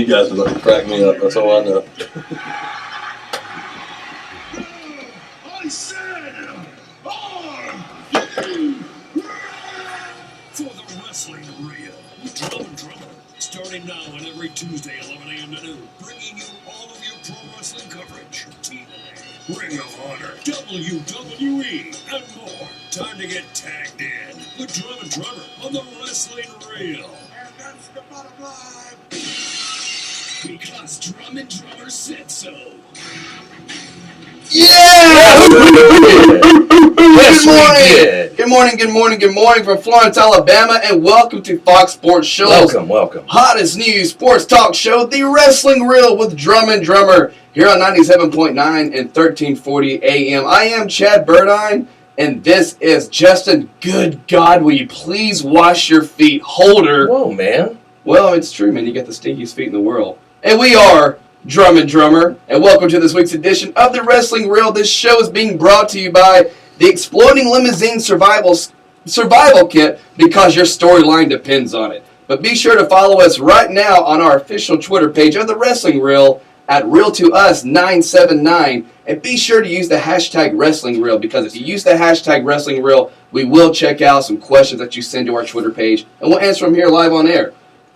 You guys are going to crack me up. That's all I know. I said, for the wrestling reel with Drum Drumber, starting now and every Tuesday, 11 a.m. to noon, bringing you all of your pro wrestling coverage. TNA, Ring of Honor, WWE, and more. Time to get tagged in with Drum Drummer on the wrestling reel. And that's the bottom line. Because Drum Drummer said so. Yeah! Yes, Good morning from Florence, Alabama, and welcome to Fox Sports Show's Welcome. hottest news sports talk show, The Wrestling Reel with Drum Drummer, here on 97.9 and 1340 AM. I am Chad Burdine, and this is Justin. Good God, will you please wash your feet, Holder? Whoa, man. Well, it's true, man. You got the stinkiest feet in the world. And we are Drum Drummer, and welcome to this week's edition of The Wrestling Reel. This show is being brought to you by the Exploding Limousine Survival Kit, because your storyline depends on it. But be sure to follow us right now on our official Twitter page of The Wrestling Reel at ReelToUs979, and be sure to use the hashtag Wrestling Reel, because if you use the hashtag Wrestling Reel, we will check out some questions that you send to our Twitter page, and we'll answer them here live on air.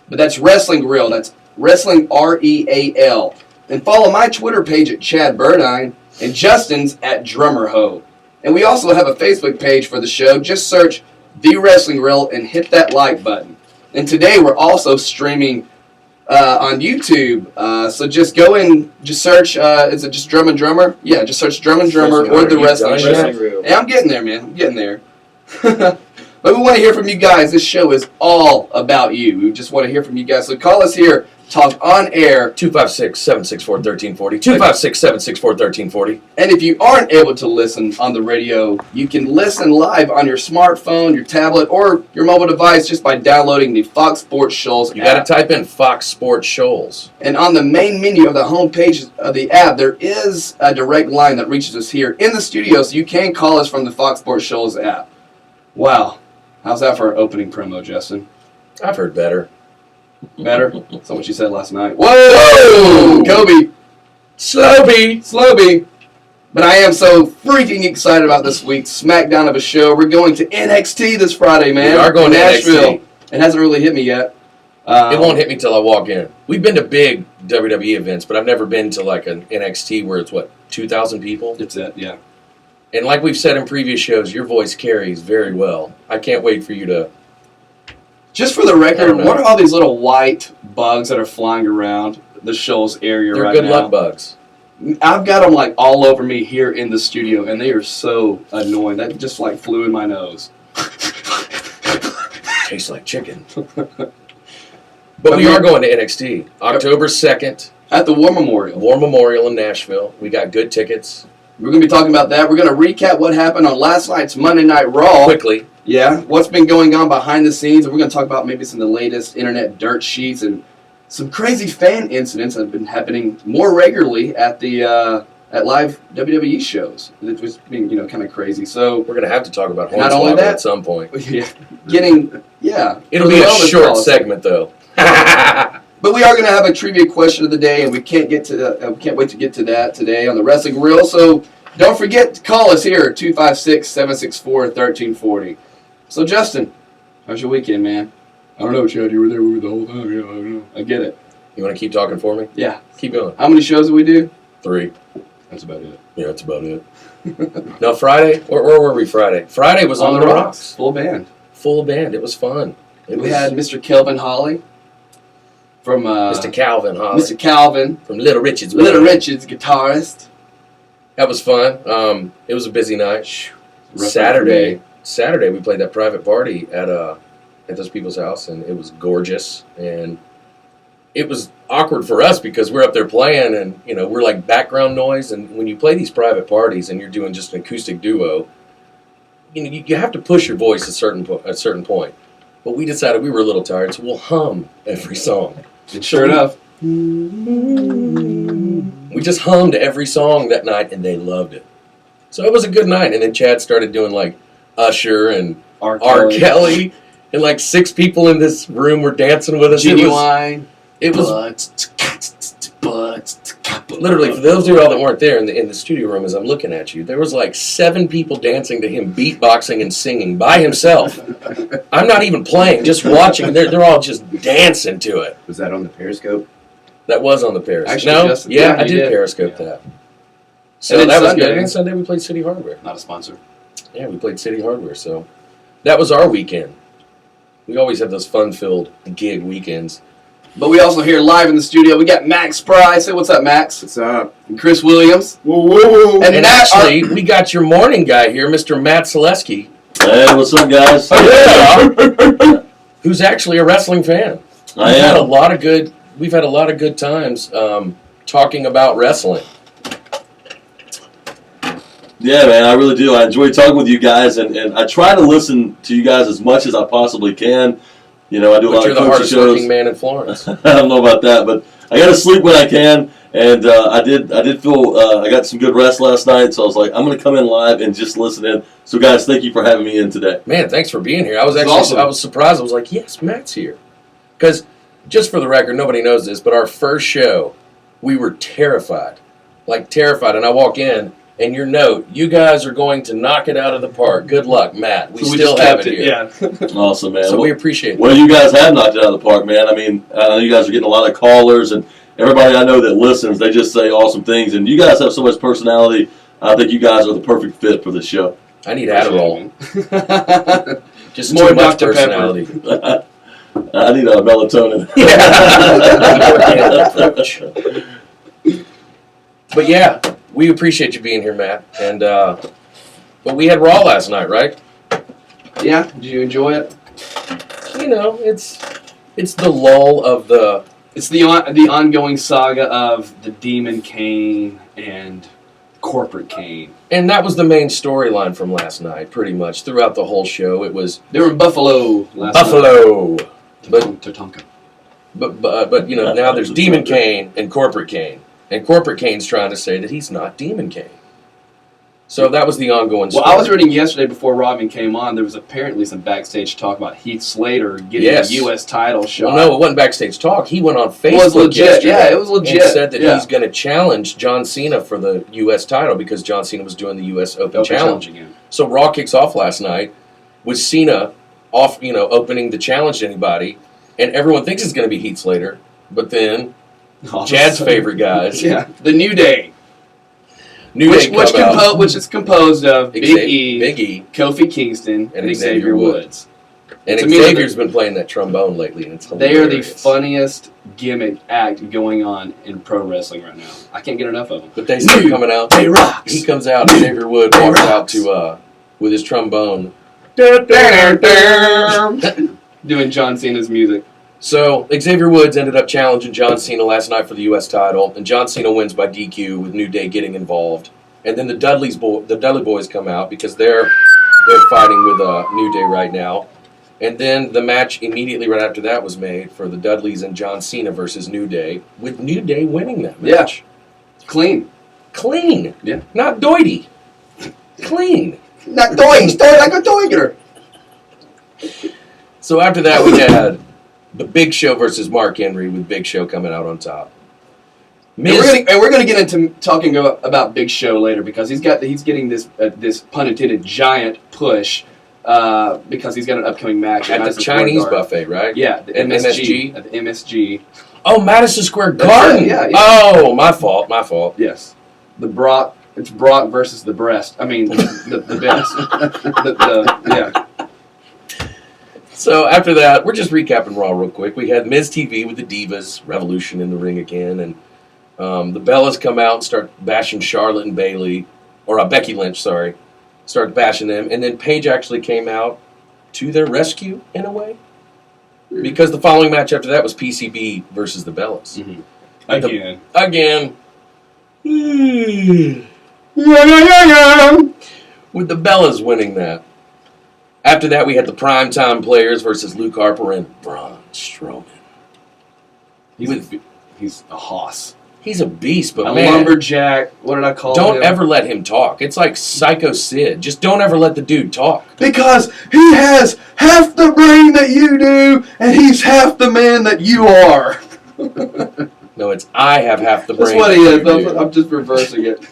But that's Wrestling Reel. That's Wrestling REAL. And follow my Twitter page at Chad Burdine and Justin's at Drummerho. And we also have a Facebook page for the show. Just search The Wrestling Reel and hit that like button. And today we're also streaming on YouTube. So just go and just search, is it just Drum Drummer? Yeah, just search Drum Drummer or The Wrestling Reel. Hey, I'm getting there, man. I'm getting there. But we want to hear from you guys. This show is all about you. We just want to hear from you guys. So call us here. Talk on air. 256-764-1340. 256-764-1340. And if you aren't able to listen on the radio, you can listen live on your smartphone, your tablet, or your mobile device just by downloading the Fox Sports Shoals app. You got to type in Fox Sports Shoals. And on the main menu of the home page of the app, there is a direct line that reaches us here in the studio, so you can call us from the Fox Sports Shoals app. Wow. How's that for an opening promo, Justin? I've heard better. Better? That's not what you said last night. Whoa! Kobe. Slowby. But I am so freaking excited about this week's SmackDown of a show. We're going to NXT this Friday, man. We are going to Nashville. NXT. It hasn't really hit me yet. It won't hit me till I walk in. We've been to big WWE events, but I've never been to like an NXT where it's, 2,000 people? That's it, yeah. And like we've said in previous shows, your voice carries very well. I can't wait for you to... Just for the record, what are all these little white bugs that are flying around the Shoals area right now? They're good luck bugs. I've got them like all over me here in the studio, and they are so annoying. That just like flew in my nose. Tastes like chicken. But we are going to NXT. October 2nd. At the War Memorial. War Memorial in Nashville. We got good tickets. We're going to be talking about that. We're going to recap what happened on last night's Monday Night Raw. Quickly. Yeah, what's been going on behind the scenes. And we're going to talk about maybe some of the latest internet dirt sheets and some crazy fan incidents that have been happening more regularly at the at live WWE shows. It was being, kind of crazy. So we're going to have to talk about not only Hornswoggle that at some point. Yeah, It'll be a short segment though. But we are going to have a trivia question of the day, and we can't wait to get to that today on the Wrestling Reel. So don't forget to call us here at 256-764-1340. So Justin, how's your weekend, man? I don't know, Chad. You were there with me the whole time. Yeah, I know. I get it. You want to keep talking for me? Yeah. Keep going. How many shows did we do? 3. That's about it. Yeah, that's about it. No, Friday? Where were we Friday? Friday was on the Rocks. Full band. Full band. It was fun. We had Mr. Kelvin Holly from... Mr. Calvin Holly. Mr. Calvin. From Little Richard's. Little Richard's guitarist. That was fun. It was a busy night. Saturday we played that private party at those people's house, and it was gorgeous. And it was awkward for us because we're up there playing, and we're like background noise. And when you play these private parties and you're doing just an acoustic duo, you have to push your voice at a certain point. But we decided we were a little tired, so we'll hum every song. And sure enough, we just hummed every song that night, and they loved it. So it was a good night. And then Chad started doing like Usher and R. Kelly, and like 6 people in this room were dancing with us. Genuine. It was Literally, for those of y'all that weren't there in the studio room as I'm looking at you, there was like 7 people dancing to him, beatboxing and singing by himself. I'm not even playing, just watching. They're all just dancing to it. Was that on the Periscope? That was on the Periscope. Actually, no? Justin, Yeah, yeah, I you did did. Periscope Yeah. that. So And that then was Sunday- good. And Sunday we played City Hardware. Not a sponsor. Yeah, we played City Hardware. So that was our weekend. We always have those fun-filled gig weekends. But we also here live in the studio. We got Max Price. Say what's up, Max? What's up? And Chris Williams. Whoa, whoa. And And Matt, actually, we got your morning guy here, Mr. Matt Selesky, Hey, what's up, guys? who's actually a wrestling fan. I We've had a am. lot of good. We've had a lot of good times talking about wrestling. Yeah, man, I really do. I enjoy talking with you guys, and I try to listen to you guys as much as I possibly can. You know, I do a But lot you're of the coaching hardest shows. working man in Florence. I don't know about that, but I got to sleep when I can, and I did feel I got some good rest last night, so I was like, I'm going to come in live and just listen in. So, guys, thank you for having me in today. Man, thanks for being here. I was This is actually awesome. I was surprised. I was like, yes, Matt's here. Because just for the record, nobody knows this, but our first show, we were terrified, and I walk in. And your note, you guys are going to knock it out of the park. Good luck, Matt. We So still just have kept it here. Yeah. Awesome, man. So we appreciate Well, that. you guys have knocked it out of the park, man. I mean, I know you guys are getting a lot of callers, and everybody I know that listens, they just say awesome things. And you guys have so much personality. I think you guys are the perfect fit for this show. I need Adderall. Just More too much Dr. Pepper. personality. I need a melatonin. But yeah, we appreciate you being here, Matt. And but we had Raw last night, right? Yeah. Did you enjoy it? You know, it's the lull of the. It's the ongoing saga of the Demon Kane and Corporate Kane. And that was the main storyline from last night, pretty much throughout the whole show. It was They were in Buffalo last Buffalo, night. but Tatanka. but you know now there's Demon Kane and Corporate Kane, and Corporate Kane's trying to say that he's not Demon Kane. So that was the ongoing story. Well, I was reading yesterday before Robin came on. There was apparently some backstage talk about Heath Slater getting Yes. a U.S. title shot. Well, no, it wasn't backstage talk. He went on Facebook It was legit. yesterday Yeah, it was legit. and said that Yeah. he's going to challenge John Cena for the U.S. title because John Cena was doing the U.S. Open Challenge. again. So Raw kicks off last night with Cena off, opening the challenge to anybody, and everyone thinks it's going to be Heath Slater, but then Chad's favorite guys, Yeah, the New Day, New Day come out, which is composed of Big E, Big E, Kofi Kingston, and and Xavier Xavier Woods. and To me, Xavier's been playing that trombone lately, and it's They are the hilarious. funniest gimmick act going on in pro wrestling right now. I can't get enough of them. But they start coming out. They rocks. He comes out, and Xavier Wood They walks out rocks. to with his trombone. Doing John Cena's music. So Xavier Woods ended up challenging John Cena last night for the U.S. title, and John Cena wins by DQ with New Day getting involved. And then the Dudley Boys come out because they're fighting with New Day right now. And then the match immediately right after that was made for the Dudleys and John Cena versus New Day, with New Day winning that match. Clean. Clean. Yeah. Not doity. Clean. Not doing like a doinger. So after that, we had the Big Show versus Mark Henry, with Big Show coming out on top. And we're gonna get into talking about Big Show later because he's getting this pun intended giant push because he's got an upcoming match at the Madison Square Chinese Garden. buffet, right? Yeah, the At MSG. MSG? At the MSG. Oh, Madison Square That's Garden. it, yeah. Oh, my fault. Yes. It's Brock versus the breast. I mean, the best. Yeah. So after that, we're just recapping Raw real quick. We had Miz TV with the Divas, Revolution in the ring again, and the Bellas come out and start bashing Charlotte and Bayley, or Becky Lynch, sorry, start bashing them, and then Paige actually came out to their rescue in a way, because the following match after that was PCB versus the Bellas. Mm-hmm. Again. With the Bellas winning that. After that, we had the Primetime Players versus Luke Harper and Braun Strowman. He's a hoss. He's a beast, but A man, lumberjack. What did I call him? don't ever let him talk. It's like Psycho Sid. Just don't ever let the dude talk. Because he has half the brain that you do, and he's half the man that you are. No, it's I have half the brain. That's what he that you is. do. I'm just reversing it.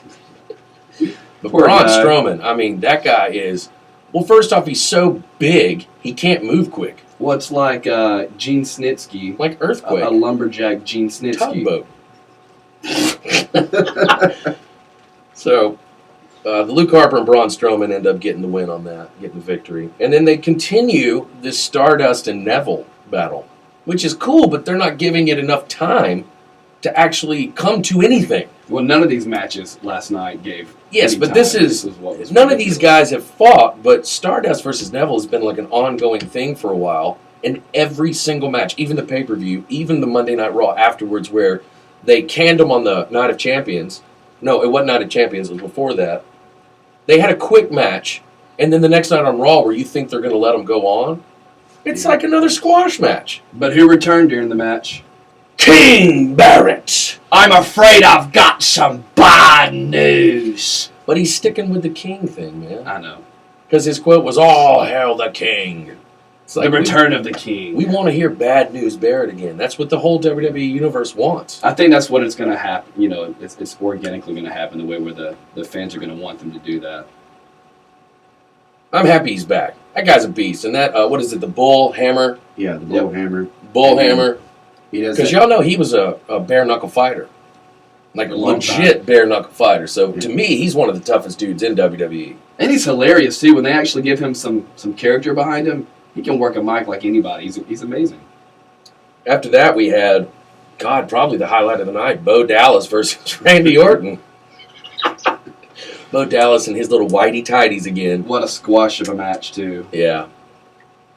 But Poor Braun guy. Strowman, I mean, that guy is. Well, first off, he's so big he can't move quick, Well, it's like Gene Snitsky, like earthquake, a lumberjack Gene Snitsky. tugboat. So, the Luke Harper and Braun Strowman end up getting the win on that, getting the victory, and then they continue this Stardust and Neville battle, which is cool, but they're not giving it enough time to actually come to anything. Well, none of these matches last night gave. Yes, any but time. this is what was none of these ridiculous. guys have fought, but Stardust versus Neville has been like an ongoing thing for a while. And every single match, even the pay-per-view, even the Monday Night Raw afterwards, where they canned them on the Night of Champions. No, it wasn't Night of Champions. It was before that. They had a quick match, and then the next night on Raw, where you think they're going to let them go on, it's like another squash match. But who returned during the match? King Barrett. I'm afraid I've got some bad news. But he's sticking with the King thing, man. I know. Because his quote was, "All hail the King." It's The return of the King. We want to hear bad news Barrett again. That's what the whole WWE universe wants. I think that's what it's going to happen. You know, it's organically going to happen the way where the fans are going to want them to do that. I'm happy he's back. That guy's a beast. And that, what is it, the Bull Hammer? Yeah, the bull hammer. Bull Hammer. He does Because that. y'all know he was a bare knuckle fighter. Like a Long legit bare knuckle fighter. So to me, he's one of the toughest dudes in WWE. And he's hilarious too. When they actually give him some character behind him, he can work a mic like anybody. He's amazing. After that, we had, God, probably the highlight of the night, Bo Dallas versus Randy Orton. Bo Dallas and his little whitey tighties again. What a squash of a match too. Yeah.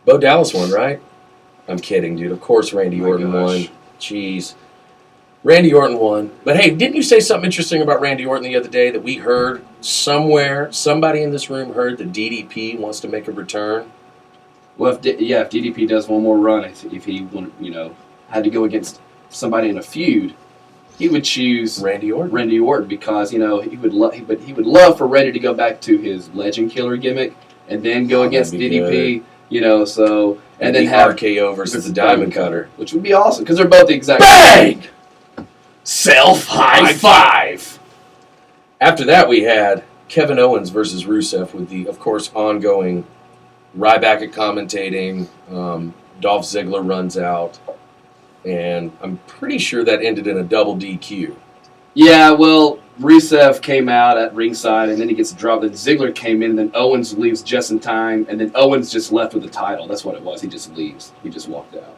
Bo Dallas won, right? I'm kidding, dude. Of course Randy My Orton gosh. won. Jeez. Randy Orton won. But hey, didn't you say something interesting about Randy Orton the other day that we heard somewhere, somebody in this room heard that DDP wants to make a return? Well, if DDP does one more run, if he had to go against somebody in a feud, he would choose Randy Orton. because he would love for Randy to go back to his Legend Killer gimmick and then go against that'd be DDP. And then the have RKO versus the Diamond Cutter. which would be awesome because they're both the exact Bang! self high five. After that, we had Kevin Owens versus Rusev with the, of course, ongoing Ryback at commentating. Dolph Ziggler runs out. And I'm pretty sure that ended in a double DQ. Yeah, well, Rusev came out at ringside, and then he gets dropped. Then Ziggler came in, and then Owens leaves just in time, and then Owens just left with the title. That's what it was. He just leaves. He just walked out.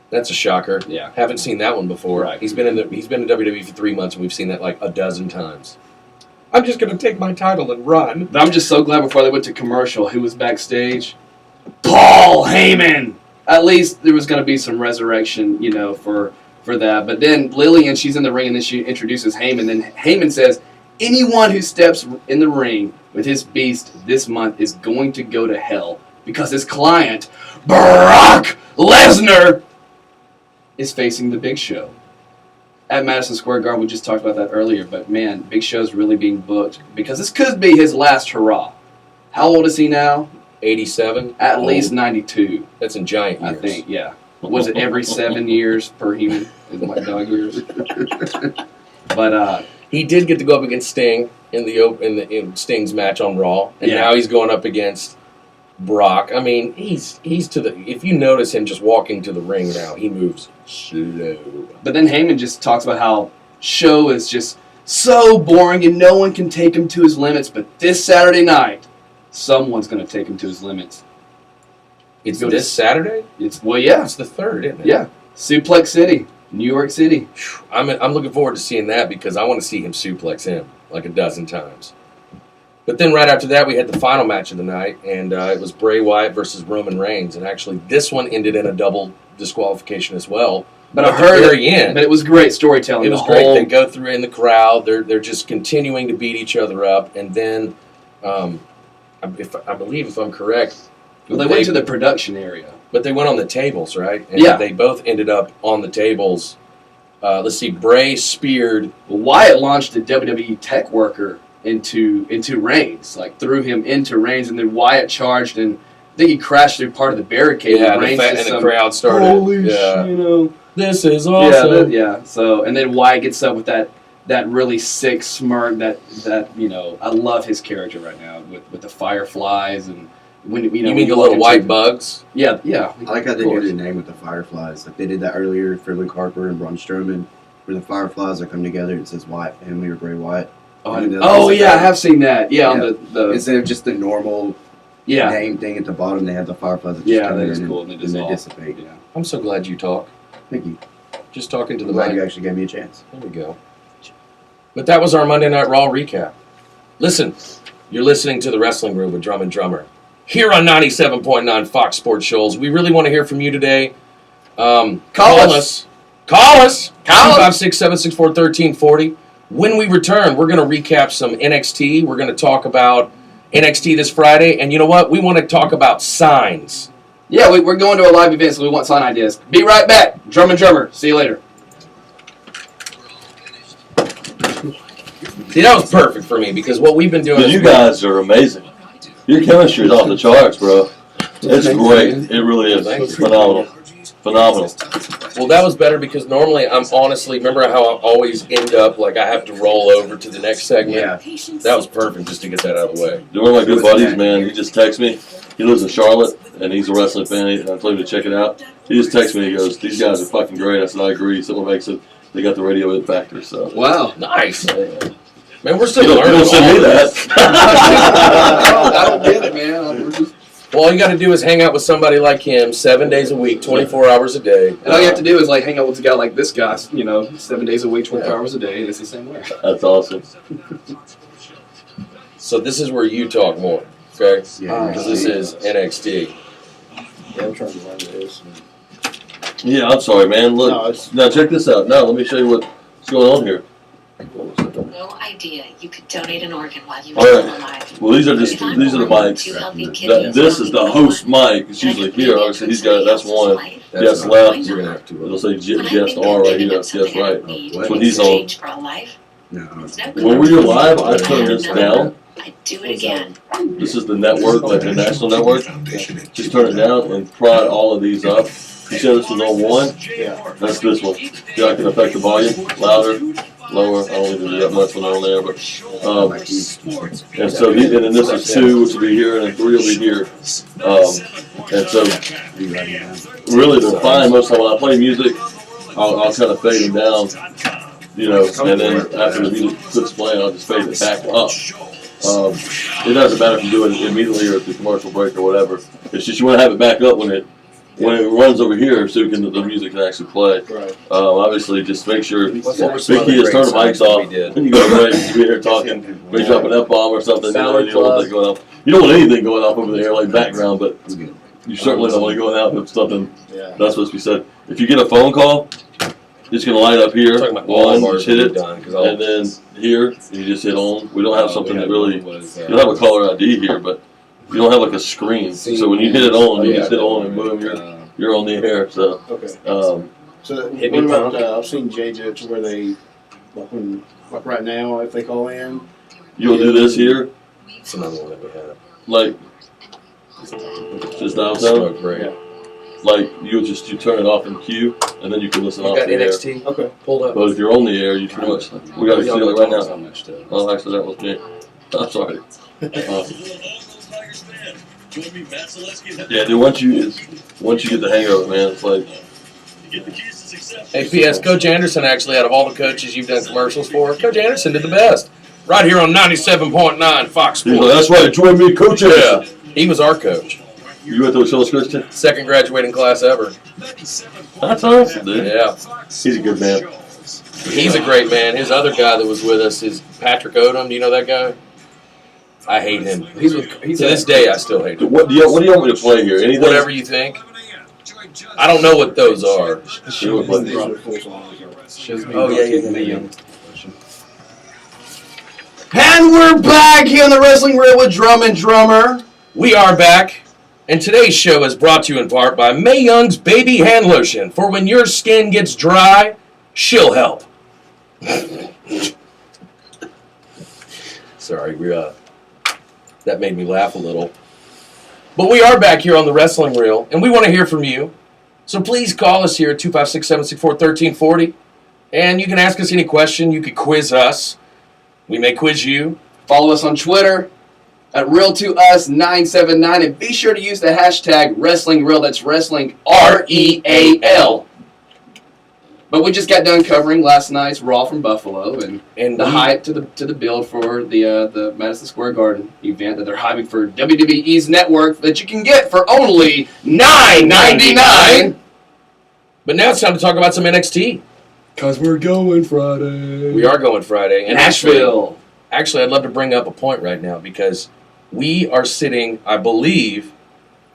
That's a shocker. Yeah. Haven't seen that one before. Right. He's been in WWE for 3 months, and we've seen that like a dozen times. I'm just going to take my title and run. But I'm just so glad before they went to commercial, who was backstage? Paul Heyman. At least there was going to be some resurrection, for that. But then Lillian, she's in the ring, and then she introduces Heyman. Then Heyman says, anyone who steps in the ring with his beast this month is going to go to hell because his client, Brock Lesnar, is facing the Big Show. At Madison Square Garden, we just talked about that earlier, but man, Big Show's really being booked because this could be his last hurrah. How old is he now? 87? At least 92, That's in giant years. I think, yeah. Was it every 7 years per human? Is it like dog years? But, He did get to go up against Sting in Sting's match on Raw, and Yeah. now he's going up against Brock. I mean, he's to the. If you notice him just walking to the ring now, he moves slow. but then Heyman just talks about how Show is just so boring and no one can take him to his limits, but this Saturday night, someone's going to take him to his limits. It's Go to- this Saturday. It's yeah, It's the 3rd, isn't it? yeah. Suplex City, New York City. I'm looking forward to seeing that because I want to see him suplex him like a dozen times. But then right after that, we had the final match of the night, and it was Bray Wyatt versus Roman Reigns. And actually, this one ended in a double disqualification as well. But I at heard the very end, But it was great storytelling. it was The great. whole- They go through in the crowd. They're just continuing to beat each other up, and then, I believe if I'm correct, Well, they went to the production area. but they went on the tables, right? And Yeah. they both ended up on the tables. Let's see, Bray speared. Wyatt launched a WWE tech worker into Reigns, like threw him into Reigns, and then Wyatt charged, and I think he crashed through part of the barricade. Yeah, and Reigns and just the some, crowd started. Holy yeah. shit, This is awesome. Yeah. So, and then Wyatt gets up with that really sick smirk. That I love his character right now with the fireflies and when You when mean you the walk little into- white bugs? Yeah. I like how they Of do course. the name with the fireflies. Like they did that earlier for Luke Harper and Braun Strowman, where the fireflies that come together. It says Wyatt family or Bray Wyatt. Oh yeah, I have seen that. Yeah, on the Instead of just the normal name thing at the bottom, they have the fireflies that just come that in is and, cool. And they and they dissolve. dissipate. Yeah. I'm so glad you talk. Thank you. Just talking to the I'm glad mic. you actually gave me a chance. There we go. But that was our Monday Night Raw recap. Listen, you're listening to the Wrestling Room with Drum and Drummer here on 97.9 Fox Sports Shoals. We really want to hear from you today. Call us. 256-764-1340. When we return, we're going to recap some NXT. We're going to talk about NXT this Friday. And you know what? We want to talk about signs. Yeah, we're going to a live event, so we want sign ideas. Be right back. Drum and Drummer. See you later. See, that was perfect for me because what we've been doing Dude, is you guys are amazing. Your chemistry is off the charts, bro. It's great. It really is. Thank you. It's phenomenal. Phenomenal. Well, that was better because normally I'm honestly, remember how I always end up like I have to roll over to the next segment? Yeah. That was perfect just to get that out of the way. One of my good buddies, man, he just texted me. He lives in Charlotte, and he's a wrestling fan, and I told him to check it out. He just texted me, he goes, these guys are fucking great. I said, I agree. Someone makes it. They got the radio hit factor, so. Wow. Nice. Man, we're still You learning. don't send me all this. that. I don't get it, man. Well, all you got to do is hang out with somebody like him 7 days a week, 24 hours a day. And all you have to do is like hang out with a guy like this guy, 7 days a week, 24 hours a day, and it's the same way. That's awesome. So this is where you talk more, okay? Yeah. Because this is NXT. Yeah, I'm trying to learn this. Yeah, I'm sorry, man. Look, No, it's now check this out. Now, let me show you what's going on here. No idea you could donate an organ while you All were right. still alive. Well, these are the If I'm mics. two healthy That, kidneys this is the won't host be mic. It's and I usually could here. maybe Obviously, improve that's somebody else's one. life, That's Yes, not- left. You're going to have to. It'll say when I guest think R that right maybe here. that's That's something I right. would need What? When in he's on. exchange for a life, No. it's no good. When we're live, I If turn had this another, down. I'd do it again. This is the network, like the national network. Just turn it down and prod all of these up. You said this was on one? Yeah. That's this one. Yeah, I can affect the volume. Louder, lower. I don't even do that much when they're on there, but and so and then this is 2, which will be here, and then 3 will be here. And so really they're fine most of the time. When I play music, I'll kind of fade them down, and then after the music quits playing, I'll just fade it back up. It doesn't matter if you do it immediately or at the commercial break or whatever. It's just you want to have it back up when it runs over here, so the music can actually play. Right. Obviously, just make sure. What were some Big of key the is great turn the mics signs that we off. did? When you go right, you be here talking, maybe drop an F-bomb or something. Salad You don't want that going off. You don't want anything going off over there like background, but you certainly don't want to go out with something Yeah. not supposed to be said. If you get a phone call, it's going to light up here. I'm talking about all One, of ours hit that it, we've done. Because and then here, you just hit on. We don't have something that really. Was, You don't have a caller ID here, but you don't have like a screen. So when you hit it on, you just hit on and boom, you're on the air. So, Okay. So Hit what me, about Tom. I've seen JJets where they like right now if they call in. you'll do this here, it's another one that we had. like just dial down. Smoke break. Yeah. Like you turn it off in queue, and then you can listen You off got the air. NXT Okay. pulled up. But if you're on the air, you pretty much we got to see it right now. much to. Oh, actually, that was me. I'm sorry. Yeah, dude. Once you get the hang of it, man, it's like Hey, P.S. Coach Anderson, actually, out of all the coaches you've done commercials for, Coach Anderson did the best. Right here on 97.9 Fox he's Sports. like, that's right. Join me, Coach. Yeah, he was our coach. You went to Achilles Christian? Second graduating class ever. That's awesome, dude. Yeah, He's a good man. he's a great man. His other guy that was with us is Patrick Odom. Do you know that guy? I hate him. He's To this day, I still hate him. What do you want me to play here? Anything? Whatever you think. I don't know what those are. You want to These play? are the full songs. Oh, yeah. And we're back here on the Wrestling Reel with Drum and Drummer. We are back, and today's show is brought to you in part by Mae Young's Baby Hand Lotion. For when your skin gets dry, she'll help. Sorry, that made me laugh a little. But we are back here on the Wrestling Reel, and we want to hear from you. So please call us here at 256-764-1340. And you can ask us any question. You could quiz us. We may quiz you. Follow us on Twitter at Real2Us979, and be sure to use the hashtag WrestlingReal. That's Wrestling REAL. But we just got done covering last night's Raw from Buffalo and the hype to the build for the Madison Square Garden event that they're hyping for WWE's network that you can get for only $9.99. But now it's time to talk about some NXT. Because we're going Friday. We are going Friday. And Nashville. Actually, I'd love to bring up a point right now because we are sitting, I believe,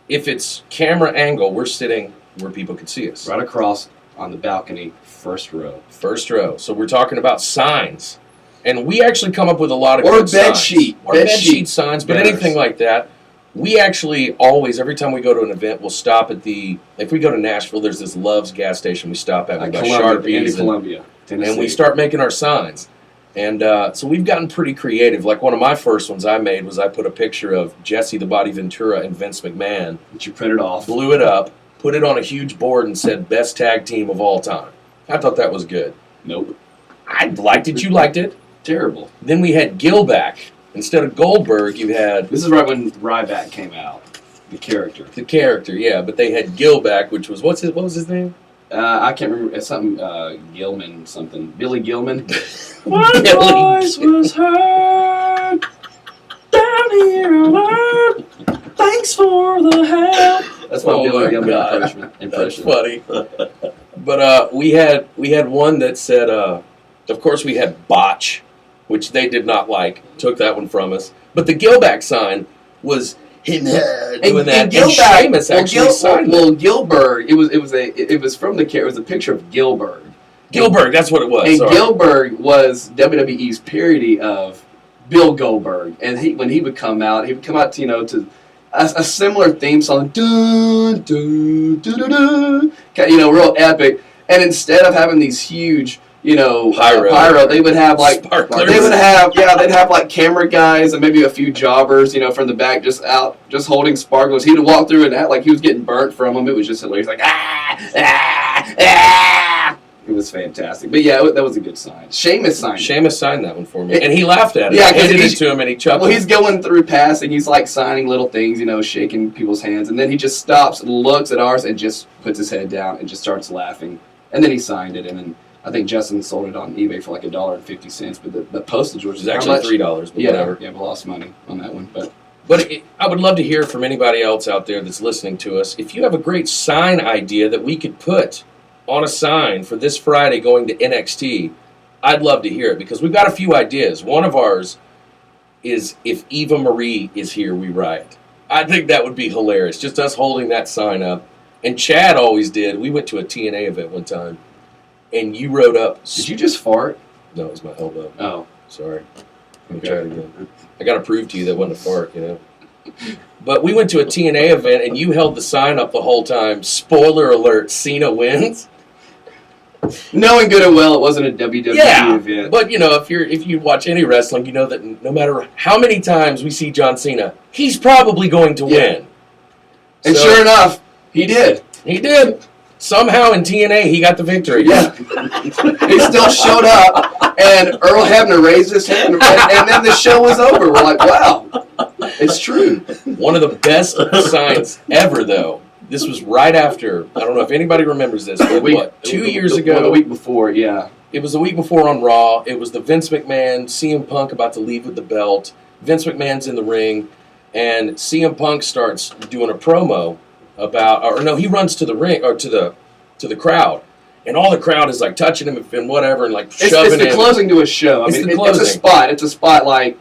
if it's camera angle, we're sitting where people can see us. Right across on the balcony, first row. First row. So we're talking about signs. And we actually come up with a lot of or good bed signs. sheet. Or bed sheet signs, but anything like that. We actually always, every time we go to an event, we'll stop at if we go to Nashville, there's this Love's gas station we stop at. We buy Sharpies Columbia, and we start making our signs. And so we've gotten pretty creative. Like one of my first ones I made was I put a picture of Jesse the Body Ventura and Vince McMahon. That you printed off. Blew it up, put it on a huge board and said, best tag team of all time. I thought that was good. Nope. I liked it. You liked it. Terrible. Then we had Gilback. Instead of Goldberg, you had... This is right when Ryback came out. The character. The character, yeah. But they had Gilback, which was... What was his name? I can't remember. It's something Gilman something. Billy Gilman. My voice was heard down here on earth. Thanks for the help. That's my Billy Gilman God. impression. That's funny. But we had one that said... of course, we had Botch, which they did not like. Took that one from us. But the Gilback sign was him doing that. And Sheamus actually signed it. Well, Gilbert. It was from the character. It was a picture of Gilbert. Gilbert, that's what it was. And sorry. Gilbert was WWE's parody of Bill Goldberg. And when he would come out, to a similar theme song, dun, dun, dun, dun, dun, real epic. And instead of having these huge, pyro, they would have like sparklers. They'd have like camera guys and maybe a few jobbers, from the back just holding sparklers. He'd walk through and act like he was getting burnt from them. It was just hilarious, like ah. It was fantastic. But yeah, that was a good sign. Sheamus signed that one for me, and he laughed at it. Yeah, I handed it to him, and he chuckled. Well, he's going through passing. He's like signing little things, shaking people's hands, and then he just stops, looks at ours, and just puts his head down and just starts laughing. And then he signed it, and then I think Justin sold it on eBay for like $1.50, but the postage was actually $3. But whatever. Yeah, we lost money on that one, but I would love to hear from anybody else out there that's listening to us. If you have a great sign idea that we could put on a sign for this Friday going to NXT, I'd love to hear it because we've got a few ideas. One of ours is if Eva Marie is here, we riot. I think that would be hilarious, just us holding that sign up. And Chad always did. We went to a TNA event one time, and you wrote up... Did you just fart? No, it was my elbow. Oh. Sorry. Let me try it again. I got to prove to you that wasn't a fart, But we went to a TNA event, and you held the sign up the whole time. Spoiler alert, Cena wins. Knowing good and well it wasn't a WWE event. But, if you watch any wrestling, you know that no matter how many times we see John Cena, he's probably going to win. And sure enough, he did. He did. Somehow in TNA, he got the victory. Yeah. He still showed up, and Earl Hebner raised his hand, and then the show was over. We're like, wow, it's true. One of the best signs ever, though. This was right after, I don't know if anybody remembers this, but 2 years ago? A week before, yeah. It was the week before on Raw. It was the Vince McMahon, CM Punk about to leave with the belt. Vince McMahon's in the ring, and CM Punk starts doing a promo he runs to the ring, or to the crowd, and all the crowd is like touching him and whatever, and like shoving him. It's the closing to a show. It's a spot. It's a spot like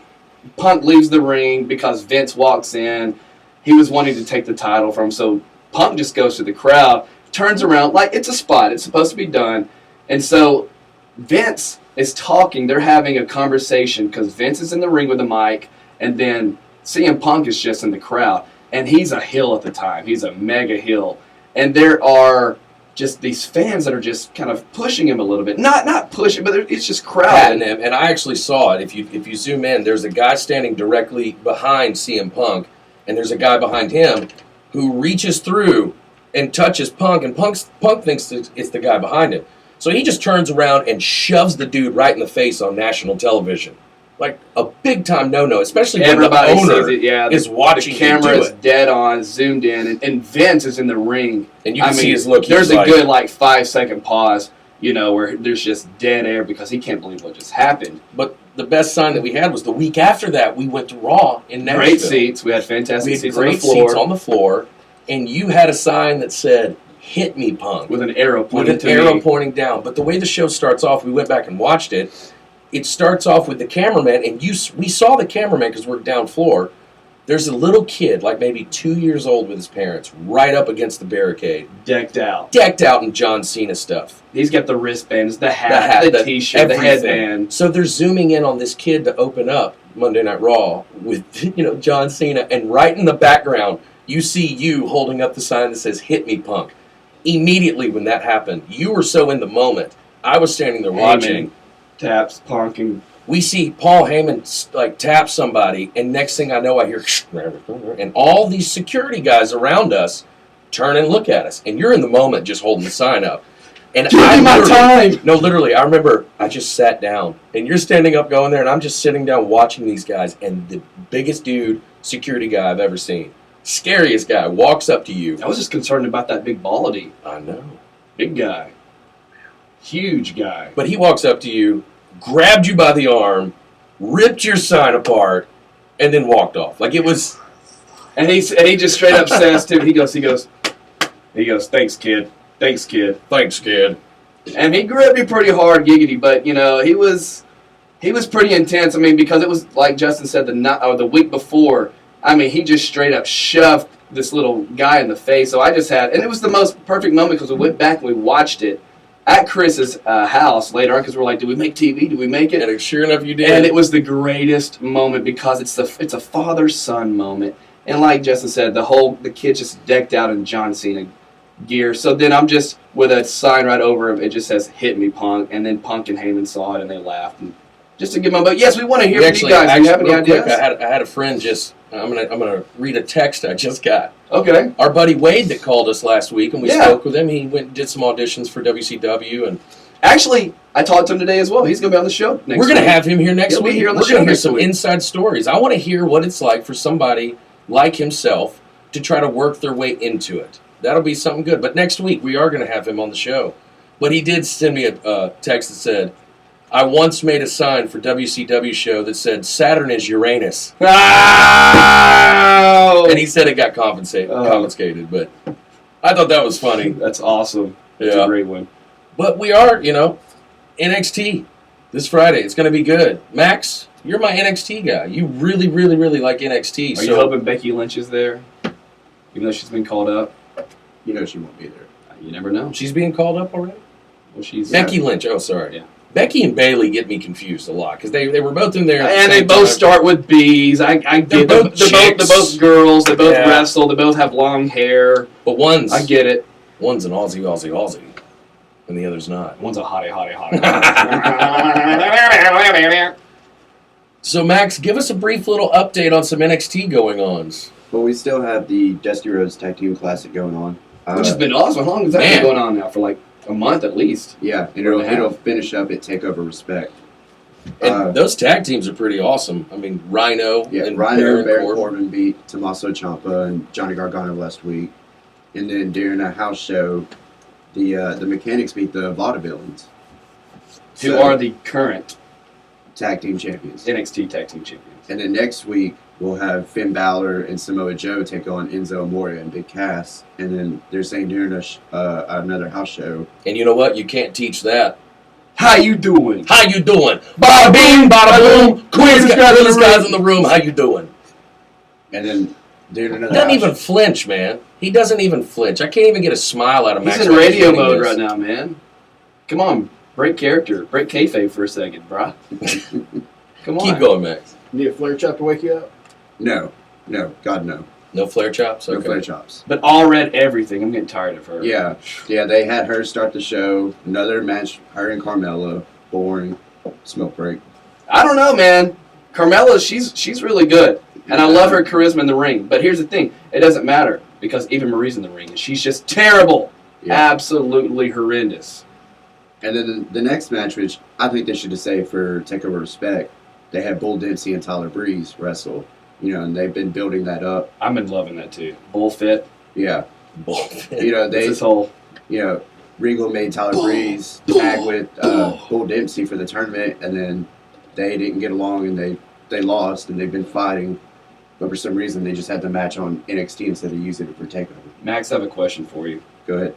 Punk leaves the ring because Vince walks in. He was wanting to take the title from him, so Punk just goes to the crowd, turns around, like it's a spot. It's supposed to be done. And so Vince is talking. They're having a conversation because Vince is in the ring with the mic, and then CM Punk is just in the crowd. And he's a heel at the time. He's a mega heel. And there are just these fans that are just kind of pushing him a little bit. Not pushing, but it's just crowding him. And I actually saw it. If you zoom in, there's a guy standing directly behind CM Punk, and there's a guy behind him who reaches through and touches Punk, and Punk thinks it's the guy behind him. So he just turns around and shoves the dude right in the face on national television. Like a big-time no-no, especially when Everybody the owner sees it, yeah. is watching The camera him do is it. dead on, zoomed in, and Vince is in the ring. And you can see his look. There's He's a good 5-second pause, where there's just dead air because he can't believe what just happened. But the best sign that we had was the week after that, we went to Raw in Nashville. Great seats. We had fantastic We had seats great on the floor. seats on the floor, and you had a sign that said, "Hit me, Punk," with an arrow pointing with to an arrow me. pointing down. But the way the show starts off, we went back and watched it. It starts off with the cameraman, and we saw the cameraman because we're down floor. There's a little kid, like maybe 2 years old with his parents, right up against the barricade. Decked out In John Cena stuff. He's got the wristbands, the hat, the t-shirt, the headband. So they're zooming in on this kid to open up Monday Night Raw with, John Cena. And right in the background, you see you holding up the sign that says, "Hit me, Punk." Immediately when that happened, you were so in the moment. I was standing there watching. Taps, Punk, and we see Paul Heyman tap somebody, and next thing I know, I hear, and all these security guys around us turn and look at us, and you're in the moment just holding the sign up. And give me my time. No, literally, I remember I just sat down, and you're standing up going there, and I'm just sitting down watching these guys, and the biggest dude, security guy I've ever seen, scariest guy, walks up to you. I was just concerned about that big ballity. I know. Big guy. Huge guy. But he walks up to you, grabbed you by the arm, ripped your sign apart, and then walked off. Like it was. And he just straight up says to him, he goes, "Thanks, kid. Thanks, kid. Thanks, kid." And he gripped me pretty hard, giggity, but he was pretty intense. I mean, because it was like Justin said the week before. I mean, he just straight up shoved this little guy in the face. So I just had, and it was the most perfect moment because we went back and we watched it at Chris's house later on because we're like, did we make TV? Did we make it? And sure enough, you did. And it was the greatest moment because it's a father-son moment. And like Justin said, the kid's just decked out in John Cena gear. So then I'm just with a sign right over him. It just says "Hit me, Punk," and then Punk and Heyman saw it and they laughed. And just to give them, but yes, we want to hear from you guys. Do you have any ideas? Quick, I had a friend just. I'm gonna read a text I just got. Okay. Our buddy Wade that called us last week, and we Yeah. spoke with him. He went and did some auditions for WCW, and actually, I talked to him today as well. He's going to be on the show next week. We're going to have him here next He'll week. be here on the We're show going to hear next some week. inside stories. I want to hear what it's like for somebody like himself to try to work their way into it. That'll be something good. But next week, we are going to have him on the show. But he did send me a text that said, "I once made a sign for WCW show that said, 'Saturn is Uranus.'" Oh! And he said it got confiscated, but I thought that was funny. That's awesome. That's Yeah. a great one. But we are, NXT this Friday. It's going to be good. Max, you're my NXT guy. You really, really, really like NXT. Are you hoping Becky Lynch is there? Even though she's been called up? She won't be there. You never know. She's being called up already? Well, she's Becky Lynch. Oh, sorry. Yeah. Becky and Bailey get me confused a lot because they were both in there. And they both start with B's. I get They're it. both They're chicks. both girls. They both Yeah. wrestle. They both have long hair. But one's I get it. an Aussie, and the other's not. One's a hottie. So, Max, give us a brief little update on some NXT going ons. But we still have the Dusty Rhodes Tag Team Classic going on. Which has been awesome. How long has that Man. been going on now? For like a month at least. Yeah, and Year and a half. it'll finish up at Takeover Respect. And those tag teams are pretty awesome. I mean, Rhino and Baron Corbin. Corbin beat Tommaso Ciampa and Johnny Gargano last week. And then during a house show, the Mechanics beat the Vaudevillains. Who are the current Tag Team Champions. NXT Tag Team Champions. And then next week, we'll have Finn Balor and Samoa Joe take on Enzo Amore and Big Cass. And then they're saying during another house show. And you know what? You can't teach that. How you doing? How you doing? Bada bing, bada boom. Quiz Quiz guys in the room. How you doing? And then during another Doesn't house even flinch, man. He doesn't even flinch. I can't even get a smile out of Max. He's in while radio reading mode this. right now, man. Come on, break character, break kayfabe for a second, brah. Come on. Keep going, Max. Need a flare chop to wake you up? No, God no. No flare chops? No Okay. flare chops. But all read everything. I'm getting tired of her. Yeah, they had her start the show. Another match, her and Carmella. Boring. Smoke break. I don't know, man. Carmella, she's really good, and I love her charisma in the ring. But here's the thing: it doesn't matter. because Eva Marie's in the ring, and she's just terrible. Yeah. Absolutely horrendous. And then the next match, which I think they should have saved for Takeover Respect, they had Bull Dempsey and Tyler Breeze wrestle. You know, and they've been building that up. I've been loving that too. Bullfit. Yeah. Bullshit. You know, That's this whole. Regal made Tyler Breeze tag with Bull Dempsey for the tournament, and then they didn't get along, and they lost, and they've been fighting. But for some reason, they just had the match on NXT instead of using it for Takeover. Max, I have a question for you. Go ahead.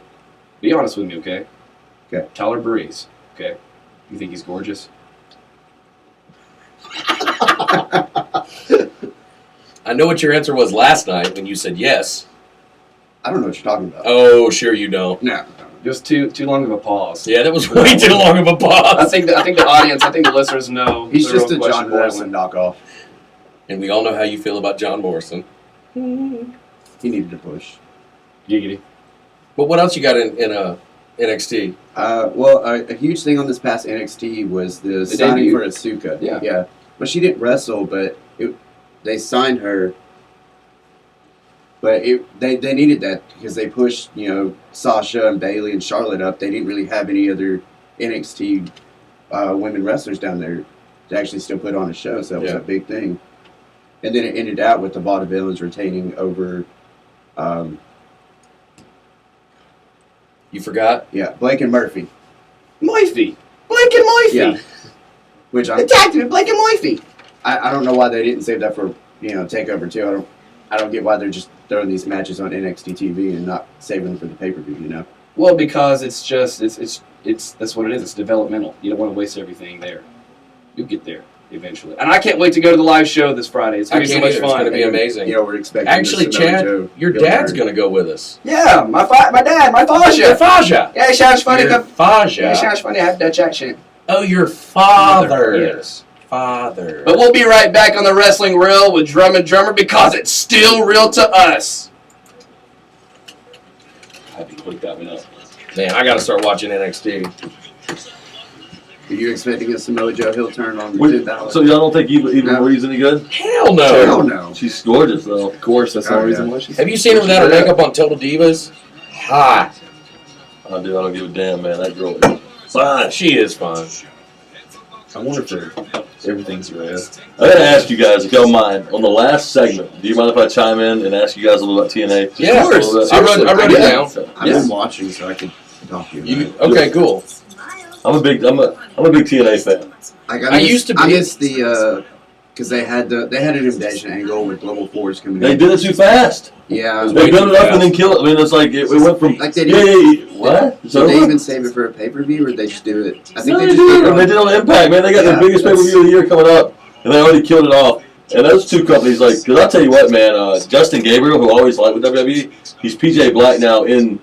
Be honest with me, okay? Okay. Tyler Breeze, okay? You think he's gorgeous? I know what your answer was last night when you said yes. I don't know what you're talking about. Oh, sure you don't. No. Just too long of a pause. Yeah, that was way too long of a I pause. think the audience, I think the listeners know. He's the just real a question John to that Morrison one. knockoff. And we all know how you feel about John Morrison. He needed to push. Giggity. But what else you got in NXT? A huge thing on this past NXT was the signing debut. for Asuka. Yeah. But she didn't wrestle, but they signed her. But they needed that because they pushed, Sasha and Bayley and Charlotte up. They didn't really have any other NXT women wrestlers down there to actually still put on a show, so that was a big thing. And then it ended out with the Vaudevillains retaining over, You forgot? Blake and Murphy. Murphy. Blake and Murphy. Yeah. Which The tag team, Blake and Murphy. I don't know why they didn't save that for Takeover too. I don't get why they're just throwing these matches on NXT TV and not saving them for the pay-per-view. Well, because it's just it's that's what it is. It's developmental. You don't want to waste everything there. You'll get there eventually. And I can't wait to go to the live show this Friday. It's I gonna be can't so much either. fun. It's going to be amazing. We're expecting. Actually, the Samoa Chad, Joe your heel dad's turn. going to go with us. Yeah, my dad, my Your Faja. Faja. Yeah, it sounds funny. Your Yeah, it Faja. sounds funny. I have Dutch accent. Oh, your father. Yes. Father. But we'll be right back on the Wrestling Reel with Drum and Drummer because it's still real to us. I had to quick that one up. Man, I got to start watching NXT. Are you expecting a Samoa Joe heel turn on Wait, $10? so y'all don't think Eva Marie's any good? Hell no. Hell no. She's gorgeous though. Of course, that's the Oh, only reason yeah. why she's. Have you seen her without her makeup on Total Divas? Hot. I don't give a damn, man. That girl is fine. She is fine. I wonder if everything's red. I gotta ask you guys, if y'all mind, on the last segment, do you mind if I chime in and ask you guys a little about TNA? Yeah, Just a little bit? I wrote it down. I've been watching, so I can talk to you. about it. Okay, cool. I'm a big TNA fan. I used to be. I missed the because they had an invasion angle with Global Force coming They in. did it too fast. Yeah. They built it up and then killed it. I mean, it's like it went from Like they yay, what? It's Did they over? even save it for a pay-per-view, or did they just do it? I think No, they they just did did it. And they did it on Impact, man. They got Yeah, the biggest that's- pay-per-view of the year coming up, and they already killed it off. And those two companies, like, because I'll tell you what, man, Justin Gabriel, who I always liked with WWE, he's PJ Black now in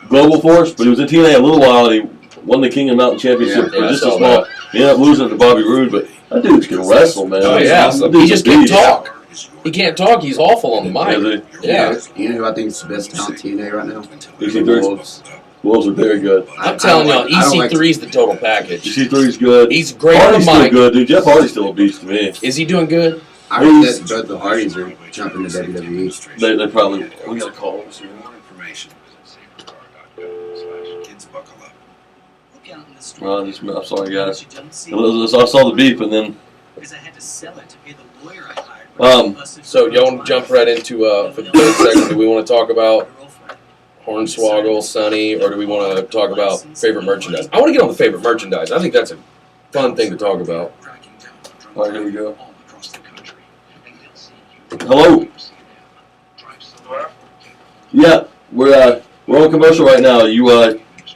Global Force, but he was in TNA a little while, and he won the King of Mountain Championship Yeah, for I just a saw small. that. He ended up losing to Bobby Roode, but that dude can wrestle, man. Oh, yeah. That He dude's just a can't beast. talk. He can't talk. He's awful on the Yeah, mic. they- Yeah. You know who I think is the best talent TNA right now? EC3. Wolves. Wolves are very good. I'm telling y'all, I don't like- EC3's the total package. EC3 is good. He's great on Hardy's the still mic. good, dude. Jeff Hardy's still a beast to me. Is he doing good? I heard that both the Hardys are jumping to WWE. They probably. We gotta call him. I'm sorry, guys. I saw the beep and then. So y'all want to jump right into for the third segment? Do we want to talk about Hornswoggle, Sonny, or do we want to talk about favorite merchandise? I want to get on the favorite merchandise. I think that's a fun thing to talk about. All right, here we go. Hello. Yeah, we're on commercial right now. You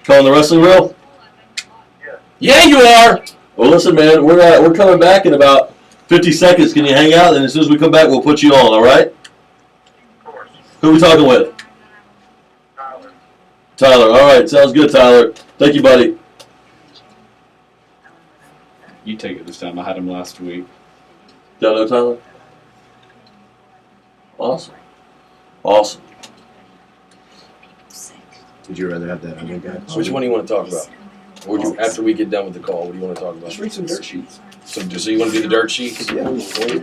calling the wrestling reel? Yeah, you are. Well, listen, man, we're coming back in about 50 seconds. Can you hang out? And as soon as we come back, we'll put you on. All right? Who are we talking with? Tyler. All right, sounds good, Tyler. Thank you, buddy. You take it this time. I had him last week. Y'all know Tyler? Awesome. Awesome. Would you rather have that other guy? Which one do you want to talk about? Or do you, after we get done with the call, what do you want to talk Just about? read some dirt sheets. So you want to do the dirt sheets? Yeah.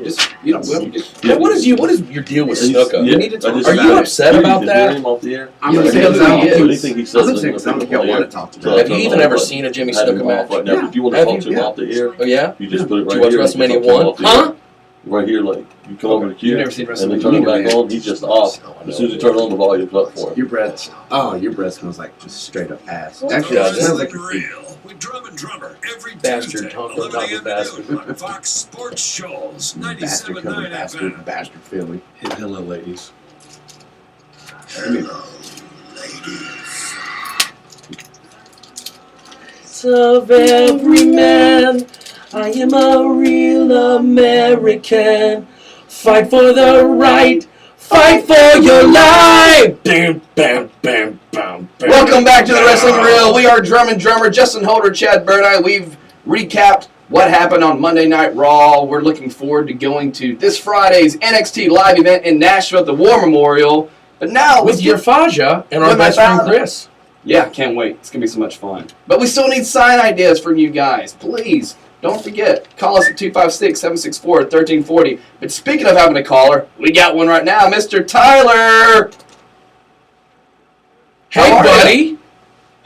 Just, you know, we'll just, Yeah. What is your deal with Snuka? We need to talk Are you upset about that? Him off the air? I'm Yeah, upset because because he is. Anything he says I'm is upset because I don't think y'all want to talk to So me. Have you turn even on ever button. seen a Jimmy Have him Snuka off match? right now. Yeah. If you want to Have talk you? to him off the air, Oh yeah. you just put it Did right you watch here. WrestleMania You can talk to him 1? off the Huh? air. Right here, like you come over to You've Q, never seen and then WrestleMania. turn it You back know, on. He's just off. As soon as you turn on, the volume's up for him. Your breath, your breath smells like just straight up ass. Oh, Actually, yeah, it smells like your feet. Real with Drum and Drummer every Bastard, Tuesday, talk 11 about the a.m. bastard. to noon on Fox Sports Shows, Bastard 97.9 cover, bastard, FM. bastard Philly. Hello, ladies. Of every man, I am a real American. Fight for the right, fight for your life. Bam, bam, bam, bam, bam. Welcome back to the Wrestling Reel. We are Drum and Drummer, Justin Holder, Chad Burneye. We've recapped what happened on Monday Night Raw. We're looking forward to going to this Friday's NXT live event in Nashville at the War Memorial. But now, With your Faja and our With my best friend Faja. Chris. yeah, can't wait. It's going to be so much fun. But we still need sign ideas from you guys. Please, don't forget. Call us at 256-764-1340. But speaking of having a caller, we got one right now, Mr. Tyler. Hey, How are buddy.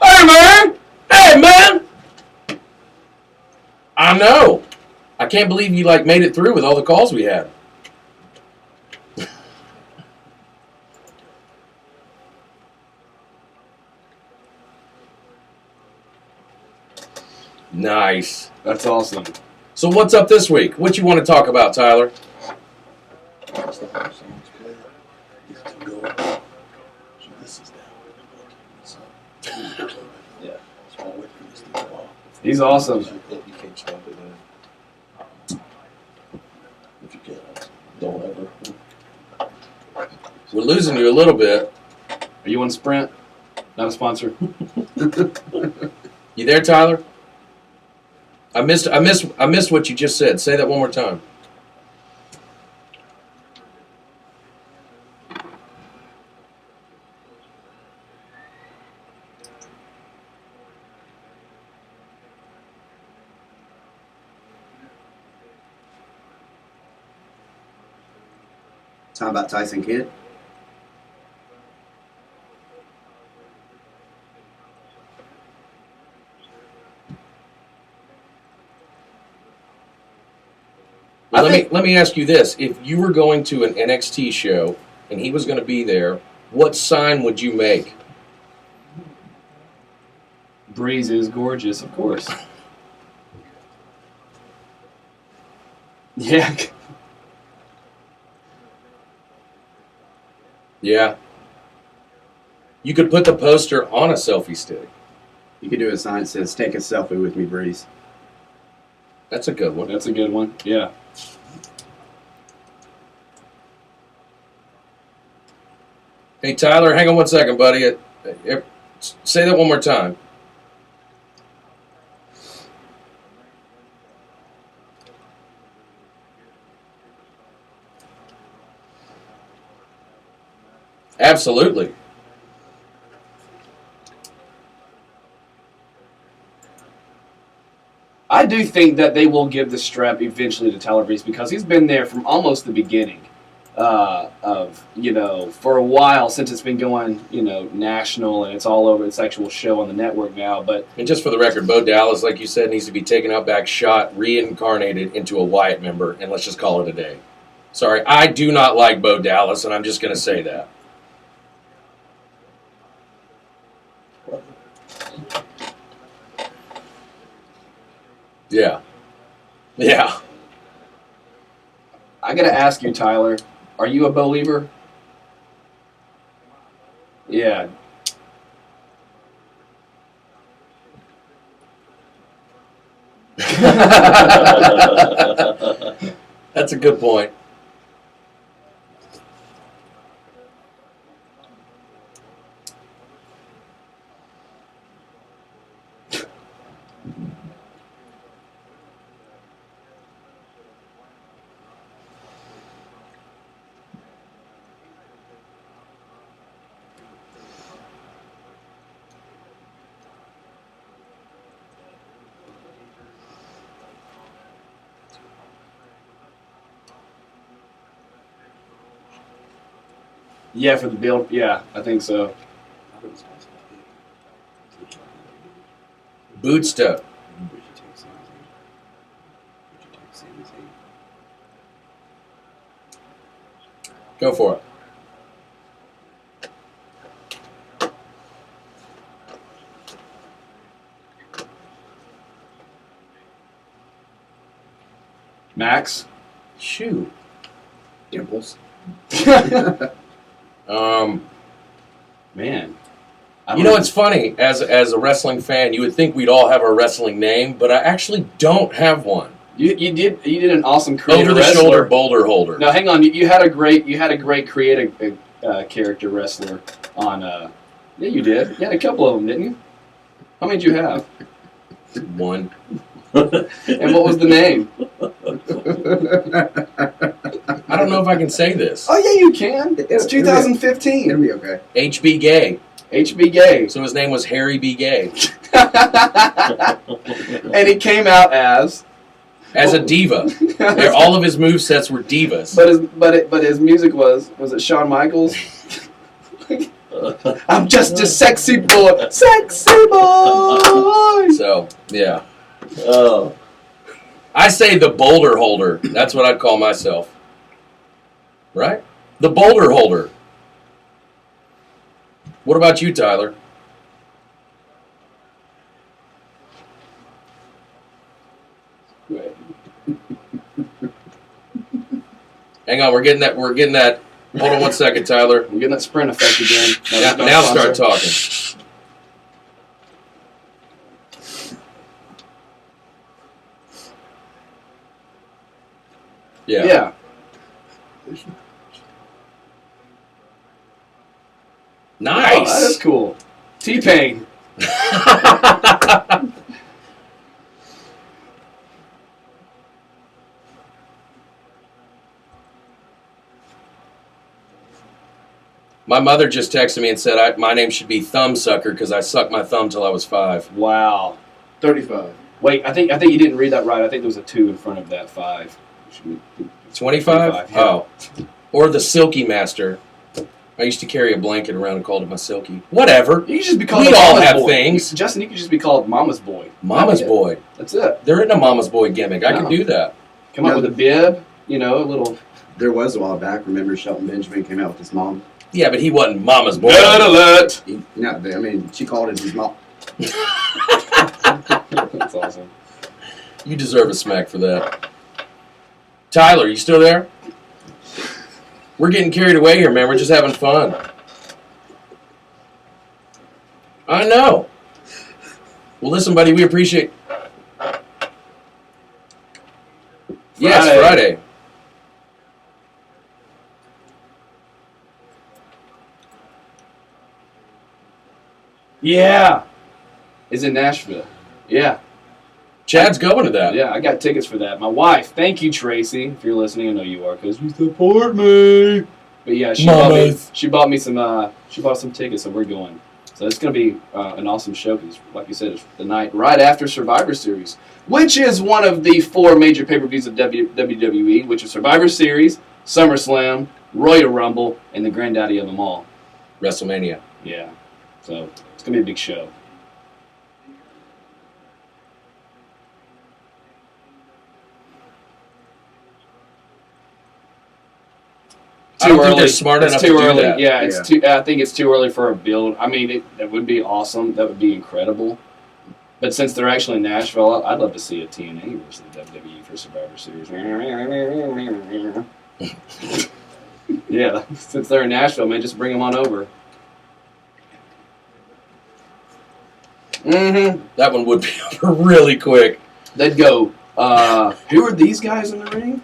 Hey, man. Hey, man. I know. I can't believe you made it through with all the calls we had. Nice. That's awesome. So what's up this week? What you want to talk about, Tyler? He's awesome. Don't ever. We're losing you a little bit. Are you on Sprint? Not a sponsor. You there, Tyler? I missed what you just said. Say that one more time. Talking about Tyson Kidd. Let me ask you this: if you were going to an NXT show and he was going to be there, what sign would you make? Breeze is gorgeous, of course. Yeah. Yeah. You could put the poster on a selfie stick. You could do a sign that says, "Take a selfie with me, Breeze." That's a good one. That's a good one. Yeah. Hey, Tyler, hang on one second, buddy. Say that one more time. Absolutely. I do think that they will give the strap eventually to Tyler Breeze because he's been there from almost the beginning for a while since it's been going, national and it's all over its actual show on the network now. But And just for the record, Bo Dallas, like you said, needs to be taken out back, shot, reincarnated into a Wyatt member, and let's just call it a day. Sorry, I do not like Bo Dallas, and I'm just going to say that. Yeah. Yeah. I got to ask you, Tyler, are you a believer? Yeah. That's a good point. Yeah, for the build. Yeah, I think so. Boot stuff. Go for it. Max. Shoot. Dimples. Man. You know, it's funny, as a wrestling fan, you would think we'd all have a wrestling name, but I actually don't have one. You did an awesome creative Over the wrestler. shoulder boulder holder. No, hang on. You had a great creative character wrestler on. Yeah, you did. You had a couple of them, didn't you? How many did you have? One. And what was the name? I don't know if I can say this. Oh yeah, you can. It's It'll 2015. be okay. HB Gay. HB Gay. So his name was Harry B. Gay. And he came out as As a diva. All of his movesets were divas. but his music was it Shawn Michaels? I'm just a sexy boy. Sexy boy. So, yeah. Oh. I say the boulder holder. That's what I'd call myself. Right? The boulder holder. What about you, Tyler? Hang on, we're getting that. Hold on one second, Tyler. We're getting that sprint effect again. Now start talking. Yeah. Yeah. Nice. Oh, that is cool. T-Pain. My mother just texted me and said my name should be Thumb Sucker because I sucked my thumb till I was 5. Wow. 35. Wait, I think you didn't read that right. I think there was a 2 in front of that 5. 25? Yeah. Oh. Or the Silky Master. I used to carry a blanket around and called it my Silky. Whatever. You could just be called We a all Mama's have boy. things. Justin, you could just be called Mama's Boy. Mama's Boy. That's it. There isn't a Mama's Boy gimmick. I No. can do that. Come up No. with a bib, a little... There was a while back. Remember, Shelton Benjamin came out with his mom. Yeah, but he wasn't Mama's Boy. Blood alert! She called it his mom. That's awesome. You deserve a smack for that. Tyler, you still there? We're getting carried away here, man. We're just having fun. I know. Well, listen, buddy, we appreciate... Yes, Friday. Yeah. It's in Nashville. Yeah. Chad's going to that. Yeah, I got tickets for that. My wife, thank you, Tracy. If you're listening, I know you are, because you support me. But yeah, she bought some tickets, so we're going. So it's going to be an awesome show, because like you said, it's the night right after Survivor Series, which is one of the 4 major pay-per-views of WWE, which is Survivor Series, SummerSlam, Royal Rumble, and the granddaddy of them all. WrestleMania. Yeah. So it's going to be a big show. I don't think they're smart enough to do early. that. Yeah, it's too. I think it's too early for a build. I mean, that would be awesome. That would be incredible. But since they're actually in Nashville, I'd love to see a TNA versus the WWE for Survivor Series. Yeah, since they're in Nashville, man, just bring them on over. Mm-hmm. That one would be over really quick. They'd go, who are these guys in the ring?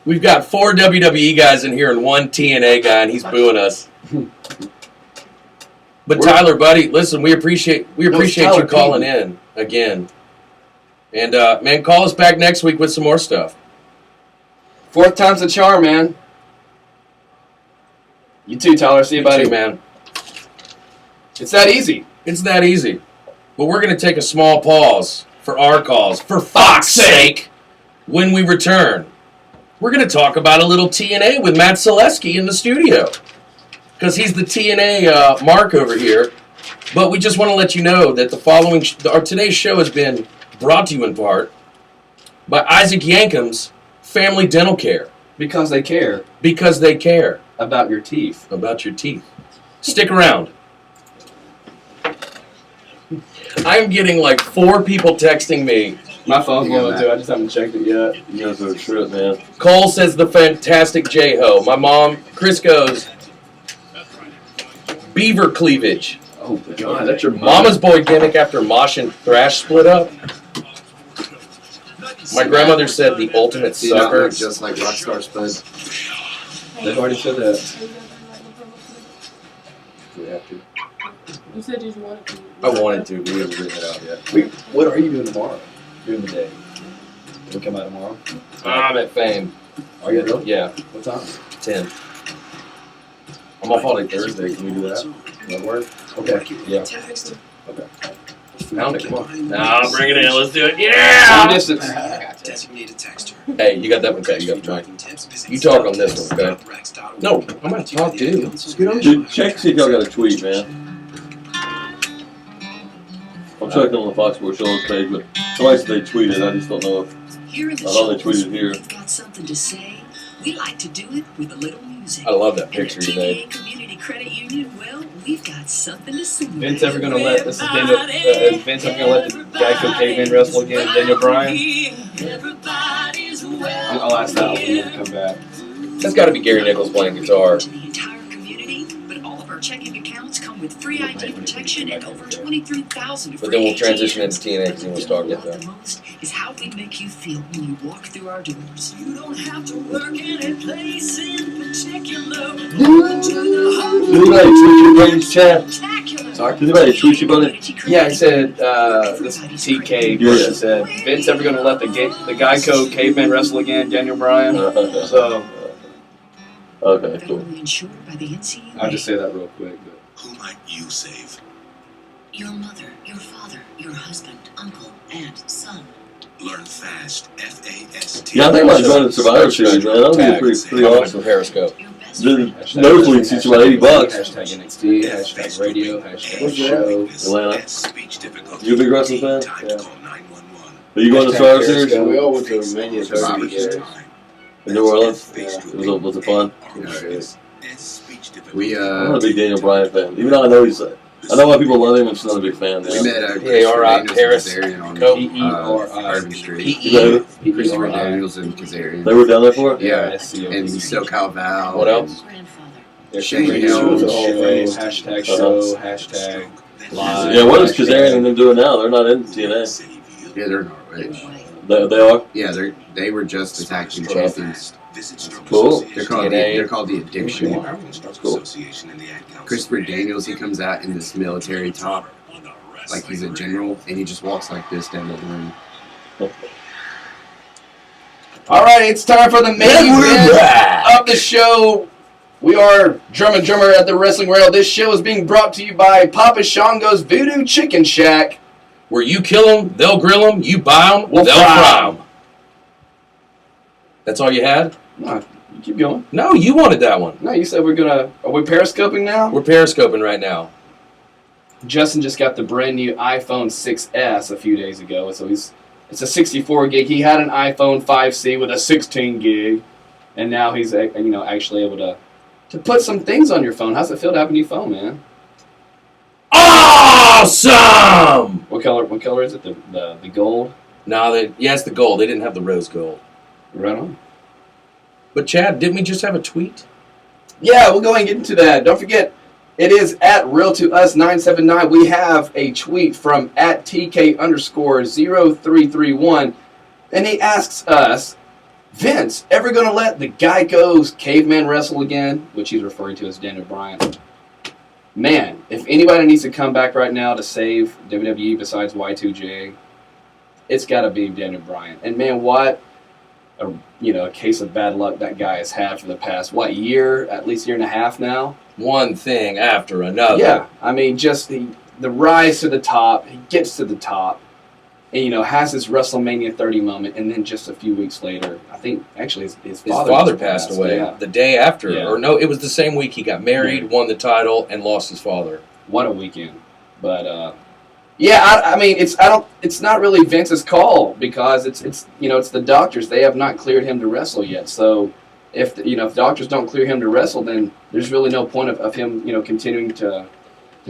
We've got 4 WWE guys in here and 1 TNA guy, and he's booing us. But Tyler, buddy, listen, we appreciate you calling in again. And, man, call us back next week with some more stuff. 4th time's the charm, man. You too, Tyler. See you, buddy. too, man. It's that easy. It's that easy. But we're going to take a small pause for our calls. For fuck's sake! When we return, we're going to talk about a little TNA with Matt Selesky in the studio. Because he's the TNA mark over here. But we just want to let you know that today's show has been brought to you in part by Isaac Yankum's Family Dental Care. Because they care. Because they care. About your teeth. About your teeth. Stick around. I'm getting like 4 people texting me. My phone's blowing too. I just haven't checked it yet. You guys are a trip, man. Cole says the fantastic J-Ho. My mom, Chris goes, beaver cleavage. Oh, God, that's your Mama's boy gimmick after Mosh and Thrash split up. My grandmother said the ultimate See, not sucker. look just like Rockstar Spud. They've already said that. Do we have to? You said you wanted to. I wanted to, but we haven't written it out yet. What are you doing tomorrow? During the day? Can we come out tomorrow? I'm at Fame. Are you really? Yeah, What time? 10. I'm off all day Thursday. Can we do that? That work? Okay. Yeah. Okay. Pound it, come on. Nah, bring it in. Let's do it. Long Yeah! distance. Hey, you got that one, okay? You got the mic. You talk on this one, okay? No, I'm going to talk, dude. Dude, check see if y'all got a tweet, man. I'm checking on the Fox Sports Show page, but somebody said they tweeted. I just don't know if Here in the I thought they show, tweeted here. we've got something to say. We like to do it with a little music. I love that And picture at you made. TNA Community Credit Union, well, we've got something to sing. Vince ever gonna let is Vince ever gonna let the Geico caveman wrestle again? Daniel Bryan? I'll ask that when we come back. That's got to be Gary Nichols playing guitar. The entire community, but all of our checking accounts come with free ID protection and over 23,000 But then we'll transition into TNA because he wants to talk about The that. most is how we make you feel when you walk through our doors. You don't have to work in a place in particular. Did anybody tweet you, buddy? Chat. Sorry? Did anybody tweet you, buddy? Yeah, he said, this TK person said, Vince ever gonna let the Geico caveman wrestle again, Daniel Bryan? So, Okay, cool. Federally insured by the NCUA. I'll just say that real quick. But. Who might you save? Your mother, your father, your husband, uncle, aunt, son. Learn fast. FAST. Yeah, I think I might join the Survivor Series, man. That would be pretty awesome. Periscope. Your best The friend. nosebleed seats about $80. Hashtag NXT, hashtag radio, hashtag show. Atlanta. Speech difficulty. You a big wrestling fan? Time to Yeah. call 911. Are you going to Survivor Series Yeah, we all went to Mania Survivor 30 together. in New Orleans? Yeah. Was it fun? We I'm not a big Daniel Bryan fan. Even though I know I know why people love him. I'm just not a big fan. we met P.A.R.I. Christopher Daniels Harris. and Kazarian on P.E.R.I. Irving Street. P.E. Christopher Daniels and Kazarian. They were down there for it? Yeah, and SoCal Val. What else? Grandfather. Shane Radio, Helms. hashtag show, hashtag live. Yeah, what is Kazarian and them doing now? They're not in TNA. Yeah, they're Norwich. They are? Yeah, they were just the tag team champions. Cool. They're called the Addiction. That's cool. Christopher Daniels, he comes out in this military top, like he's a general, and he just walks like this down the room. All right, it's time for the main event of the show. We are Drum and Drummer at the Wrestling Rail. This show is being brought to you by Papa Shango's Voodoo Chicken Shack. Where you kill them, they'll grill them. You buy them, We'll they'll fry fry them. That's all you had? No, you keep going. No, you wanted that one. No, you said are we periscoping now? We're periscoping right now. Justin just got the brand new iPhone 6S a few days ago, so it's a 64 gig. He had an iPhone 5C with a 16 gig, and now he's actually able to put some things on your phone. How's it feel to have a new phone, man? Awesome! What color is it? The gold? No, it's the gold. They didn't have the rose gold. Right on. But Chad, didn't we just have a tweet? Yeah, we'll go ahead and get into that. Don't forget, it is at Real2Us979. We have a tweet from at TK_0331, and he asks us, Vince, ever going to let the Geico's caveman wrestle again? Which he's referring to as Daniel Bryan. Man, if anybody needs to come back right now to save WWE besides Y2J, it's got to be Daniel Bryan. And man, what a case of bad luck that guy has had for the past, year? At least year and a half now? One thing after another. Yeah, I mean, just the rise to the top. He gets to the top. and, has this WrestleMania 30 moment, and then just a few weeks later, I think actually his His father father just passed away Yeah. the day after, Yeah. or no, it was the same week he got married, won the title, and lost his father. What a weekend! But I mean, it's not really Vince's call because it's the doctors. They have not cleared him to wrestle yet. So if doctors don't clear him to wrestle, then there's really no point of him continuing to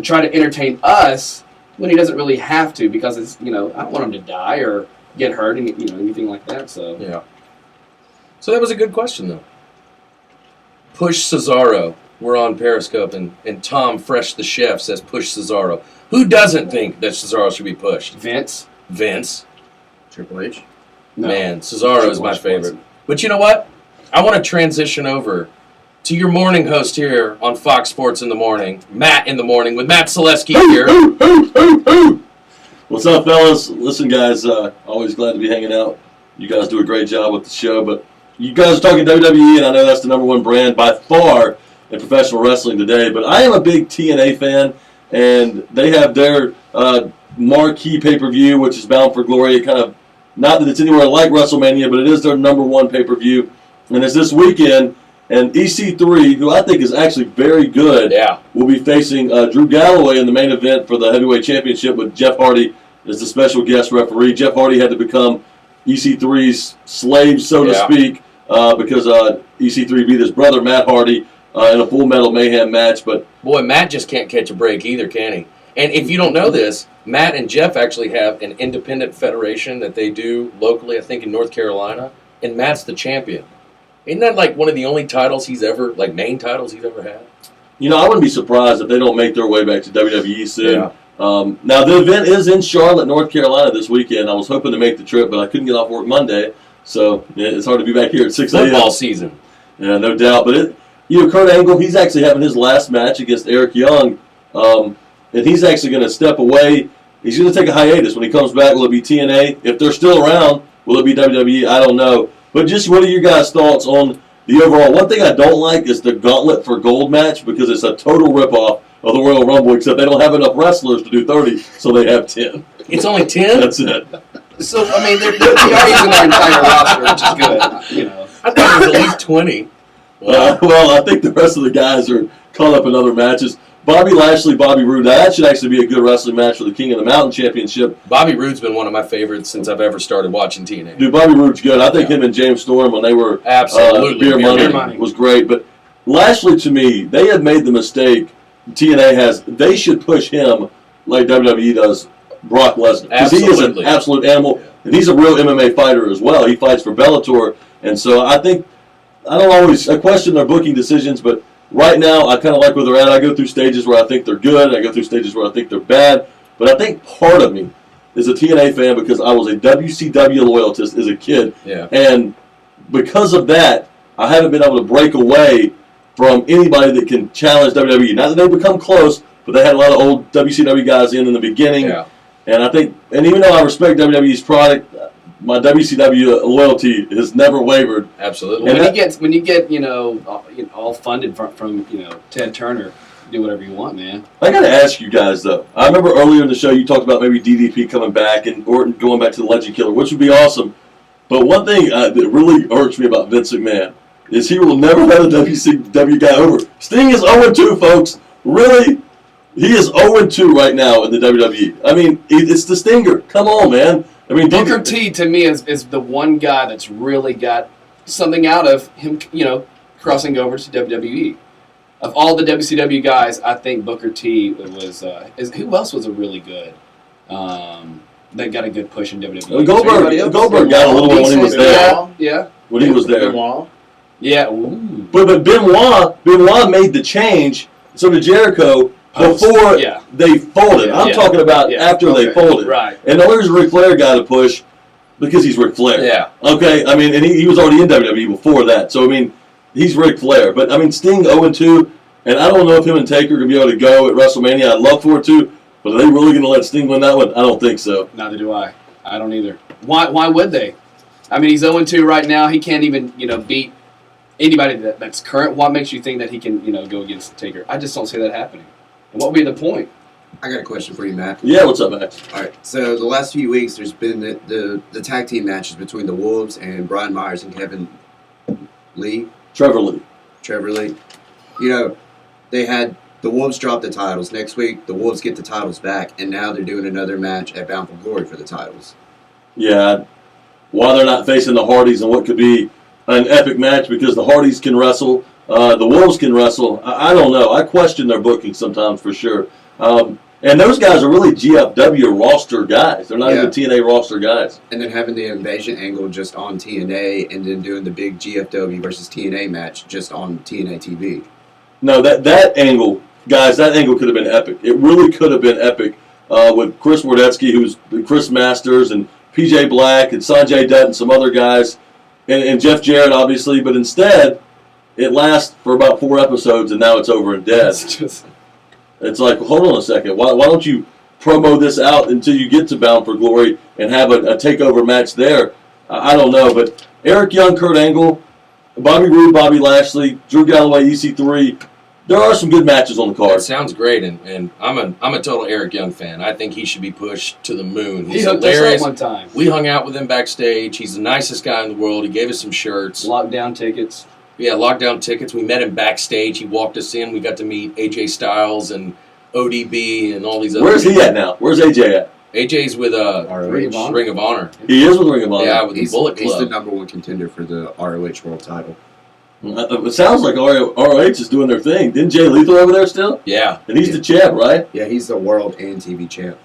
try to entertain us when he doesn't really have to, because it's I don't want him to die or get hurt and anything like that. So Yeah. So that was a good question, though. Push Cesaro. We're on Periscope, and Tom Fresh the Chef says push Cesaro. Who doesn't think that Cesaro should be pushed? Vince, Triple H. no. Man, Cesaro is my favorite. But you know what? I want to transition over to your morning host here on Fox Sports in the Morning, Matt in the Morning, with Matt Selesky here. What's up, fellas? Listen, guys, always glad to be hanging out. You guys do a great job with the show, but you guys are talking WWE, and I know that's the number one brand by far in professional wrestling today, but I am a big TNA fan, and they have their marquee pay-per-view, which is Bound for Glory. It kind of, not that it's anywhere like WrestleMania, but it is their number one pay-per-view, and it's this weekend, and EC3, who I think is actually very good, will be facing Drew Galloway in the main event for the Heavyweight Championship with Jeff Hardy as the special guest referee. Jeff Hardy had to become EC3's slave, so to speak, because EC3 beat his brother, Matt Hardy, in a Full Metal Mayhem match. But boy, Matt just can't catch a break either, can he? And if you don't know this, Matt and Jeff actually have an independent federation that they do locally, I think in North Carolina, and Matt's the champion. Isn't that like one of the only titles he's ever, like main titles he's ever had? I wouldn't be surprised if they don't make their way back to WWE soon. Yeah. Now, the event is in Charlotte, North Carolina this weekend. I was hoping to make the trip, but I couldn't get off work Monday, so it's hard to be back here at 6 a.m. Football season. Yeah, no doubt. But Kurt Angle, he's actually having his last match against Eric Young, and he's actually going to step away. He's going to take a hiatus. When he comes back, will it be TNA? If they're still around, will it be WWE? I don't know. But just what are your guys' thoughts on the overall? One thing I don't like is the Gauntlet for Gold match, because it's a total ripoff of the Royal Rumble, except they don't have enough wrestlers to do 30, so they have 10. It's only 10? That's it. So I mean, they're using their entire roster, which is good. I thought it was at least 20. Well, I think the rest of the guys are caught up in other matches. Bobby Lashley, Bobby Roode. That should actually be a good wrestling match for the King of the Mountain Championship. Bobby Roode's been one of my favorites since I've ever started watching TNA. Dude, Bobby Roode's good. I think him and James Storm, when they were Absolutely. Beer Money, was great. But Lashley, to me, they have made the mistake. TNA has. They should push him like WWE does Brock Lesnar, because he is an absolute animal, and he's a real MMA fighter as well. He fights for Bellator, and so I question their booking decisions, but right now I kind of like where they're at. I go through stages where I think they're good, I go through stages where I think they're bad, but I think part of me is a TNA fan because I was a WCW loyalist as a kid, and because of that, I haven't been able to break away from anybody that can challenge WWE. Not that they've become close, but they had a lot of old WCW guys in the beginning. Yeah. And I think, and even though I respect WWE's product, my WCW loyalty has never wavered. Absolutely. And when you get all funded from Ted Turner, do whatever you want, man. I got to ask you guys though. I remember earlier in the show you talked about maybe DDP coming back and Orton going back to the Legend Killer, which would be awesome. But one thing that really irks me about Vince McMahon is he will never let a WCW guy over. Sting is 0-2, folks. Really? He is 0-2 right now in the WWE. I mean, it's the Stinger. Come on, man. I mean, Booker T to me is the one guy that's really got something out of him, crossing over to WWE. Of all the WCW guys, I think Booker T was. Who else was a really good? That got a good push in WWE. Goldberg got a little one when he was there. Yeah. When he was there. Benoit. Yeah. Ooh. But Benoit made the change. So did Jericho. Before they folded. I'm talking about after they folded. Right. And the only reason Ric Flair got a push because he's Ric Flair. Yeah. Okay, I mean, and he was already in WWE before that. So, I mean, he's Ric Flair. But, I mean, Sting 0-2, and I don't know if him and Taker are going to be able to go at WrestleMania. I'd love for it to, but are they really going to let Sting win that one? I don't think so. Neither do I. I don't either. Why would they? I mean, he's 0-2 right now. He can't even, beat anybody that's current. What makes you think that he can, go against Taker? I just don't see that happening. And what would be the point? I got a question for you, Matt. Yeah, what's up, Max? All right. So the last few weeks, there's been the tag team matches between the Wolves and Brian Myers and Kevin Lee. Trevor Lee. You know, they had the Wolves drop the titles. Next week, the Wolves get the titles back, and now they're doing another match at Bound for Glory for the titles. Yeah. Why they're not facing the Hardys in what could be an epic match, because the Hardys can wrestle, the Wolves can wrestle. I don't know. I question their booking sometimes for sure. And those guys are really GFW roster guys. They're not even TNA roster guys. And then having the invasion angle just on TNA, and then doing the big GFW versus TNA match just on TNA TV. No, that angle, guys, that angle could have been epic. It really could have been epic with Chris Wardetsky, who's Chris Masters, and PJ Black, and Sanjay Dutt, and some other guys, and Jeff Jarrett, obviously. But instead, it lasts for about 4 episodes, and now it's over and dead. It's like, hold on a second. Why don't you promo this out until you get to Bound for Glory and have a takeover match there? I don't know. But Eric Young, Kurt Angle, Bobby Roode, Bobby Lashley, Drew Galloway, EC3. There are some good matches on the card. That sounds great, and I'm a total Eric Young fan. I think he should be pushed to the moon. He He's hooked us hilarious. up one time. We hung out with him backstage. He's the nicest guy in the world. He gave us some shirts. Lockdown tickets. Yeah, lockdown tickets. We met him backstage. He walked us in. We got to meet AJ Styles and ODB and all these other Where's he people. at now? Where's AJ at? AJ's with Ring of Honor. He is with Ring of Honor. Yeah, with the Bullet He's the Club. #1 contender for the ROH World Title. It sounds like ROH is doing their thing. Didn't Jay Lethal over there still? Yeah. And he's the champ, right? Yeah, he's the world and TV champ.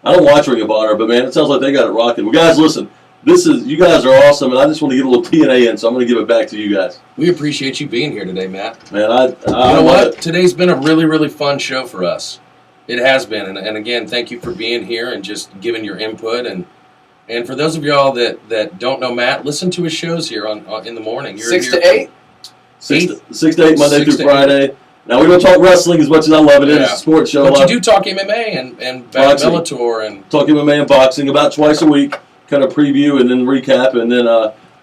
I don't watch Ring of Honor, but man, it sounds like they got it rocking. Well, guys, listen. You guys are awesome, and I just want to get a little TNA in, so I'm going to give it back to you guys. We appreciate you being here today, Matt. Man, You know what? Today's been a really, really fun show for us. It has been, and again, thank you for being here and just giving your input. And for those of y'all that don't know Matt, listen to his shows here on in the morning. You're 6 here to 8. 6 to 8, Monday 6 through to Friday. Now, we don't talk wrestling as much as I love it. It's a sports show. But you do talk MMA and Boxing. Bellator and Talk MMA and boxing about twice a week, kind of preview and then recap. And then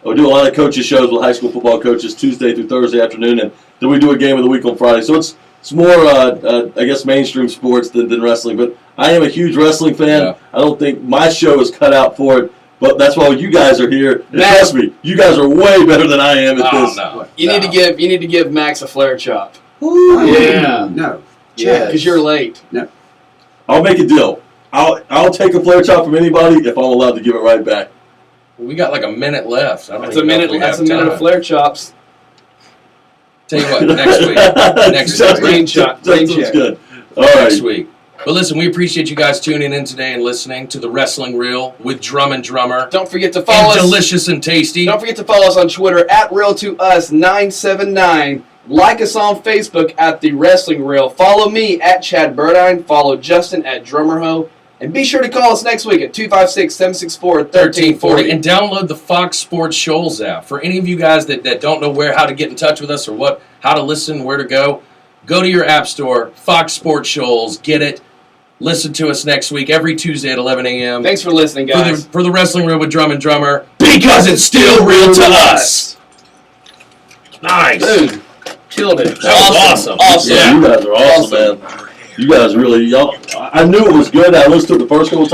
we do a lot of coaches shows with high school football coaches Tuesday through Thursday afternoon. And then we do a game of the week on Friday. So it's more, I guess, mainstream sports than wrestling. But I am a huge wrestling fan. Yeah. I don't think my show is cut out for it. But that's why you guys are here. And Matt. trust me, you guys are way better than I am at this. no. You need to give Max a flare chop. Yeah. No. Yeah, because you're late. I'll make a deal. I'll take a flare chop from anybody if I'm allowed to give it right back. We got like a minute left. I don't That's even a know if minute. we That's a have minute time. of flare chops. Tell you what, next week. Next Sounds week. Rain shot. That Rain sounds check. good. All Next right. week. But listen, we appreciate you guys tuning in today and listening to the Wrestling Reel with Drum and Drummer. Don't forget to follow And us. delicious and tasty. Don't forget to follow us on Twitter at Real2Us979. Like us on Facebook at The Wrestling Reel. Follow me at Chad Burdine. Follow Justin at Drummerho. And be sure to call us next week at 256-764-1340. And download the Fox Sports Shoals app. For any of you guys that don't know how to get in touch with us or how to listen, where to go to your app store, Fox Sports Shoals, get it. Listen to us next week, every Tuesday at 11 a.m. Thanks for listening, guys. For the Wrestling Reel with Drum and Drummer, because it's still real to us. Nice. Dude, killed it. That was awesome. Awesome. Yeah, you guys are awesome, man. You guys really, I knew it was good. I listened to it the first couple times.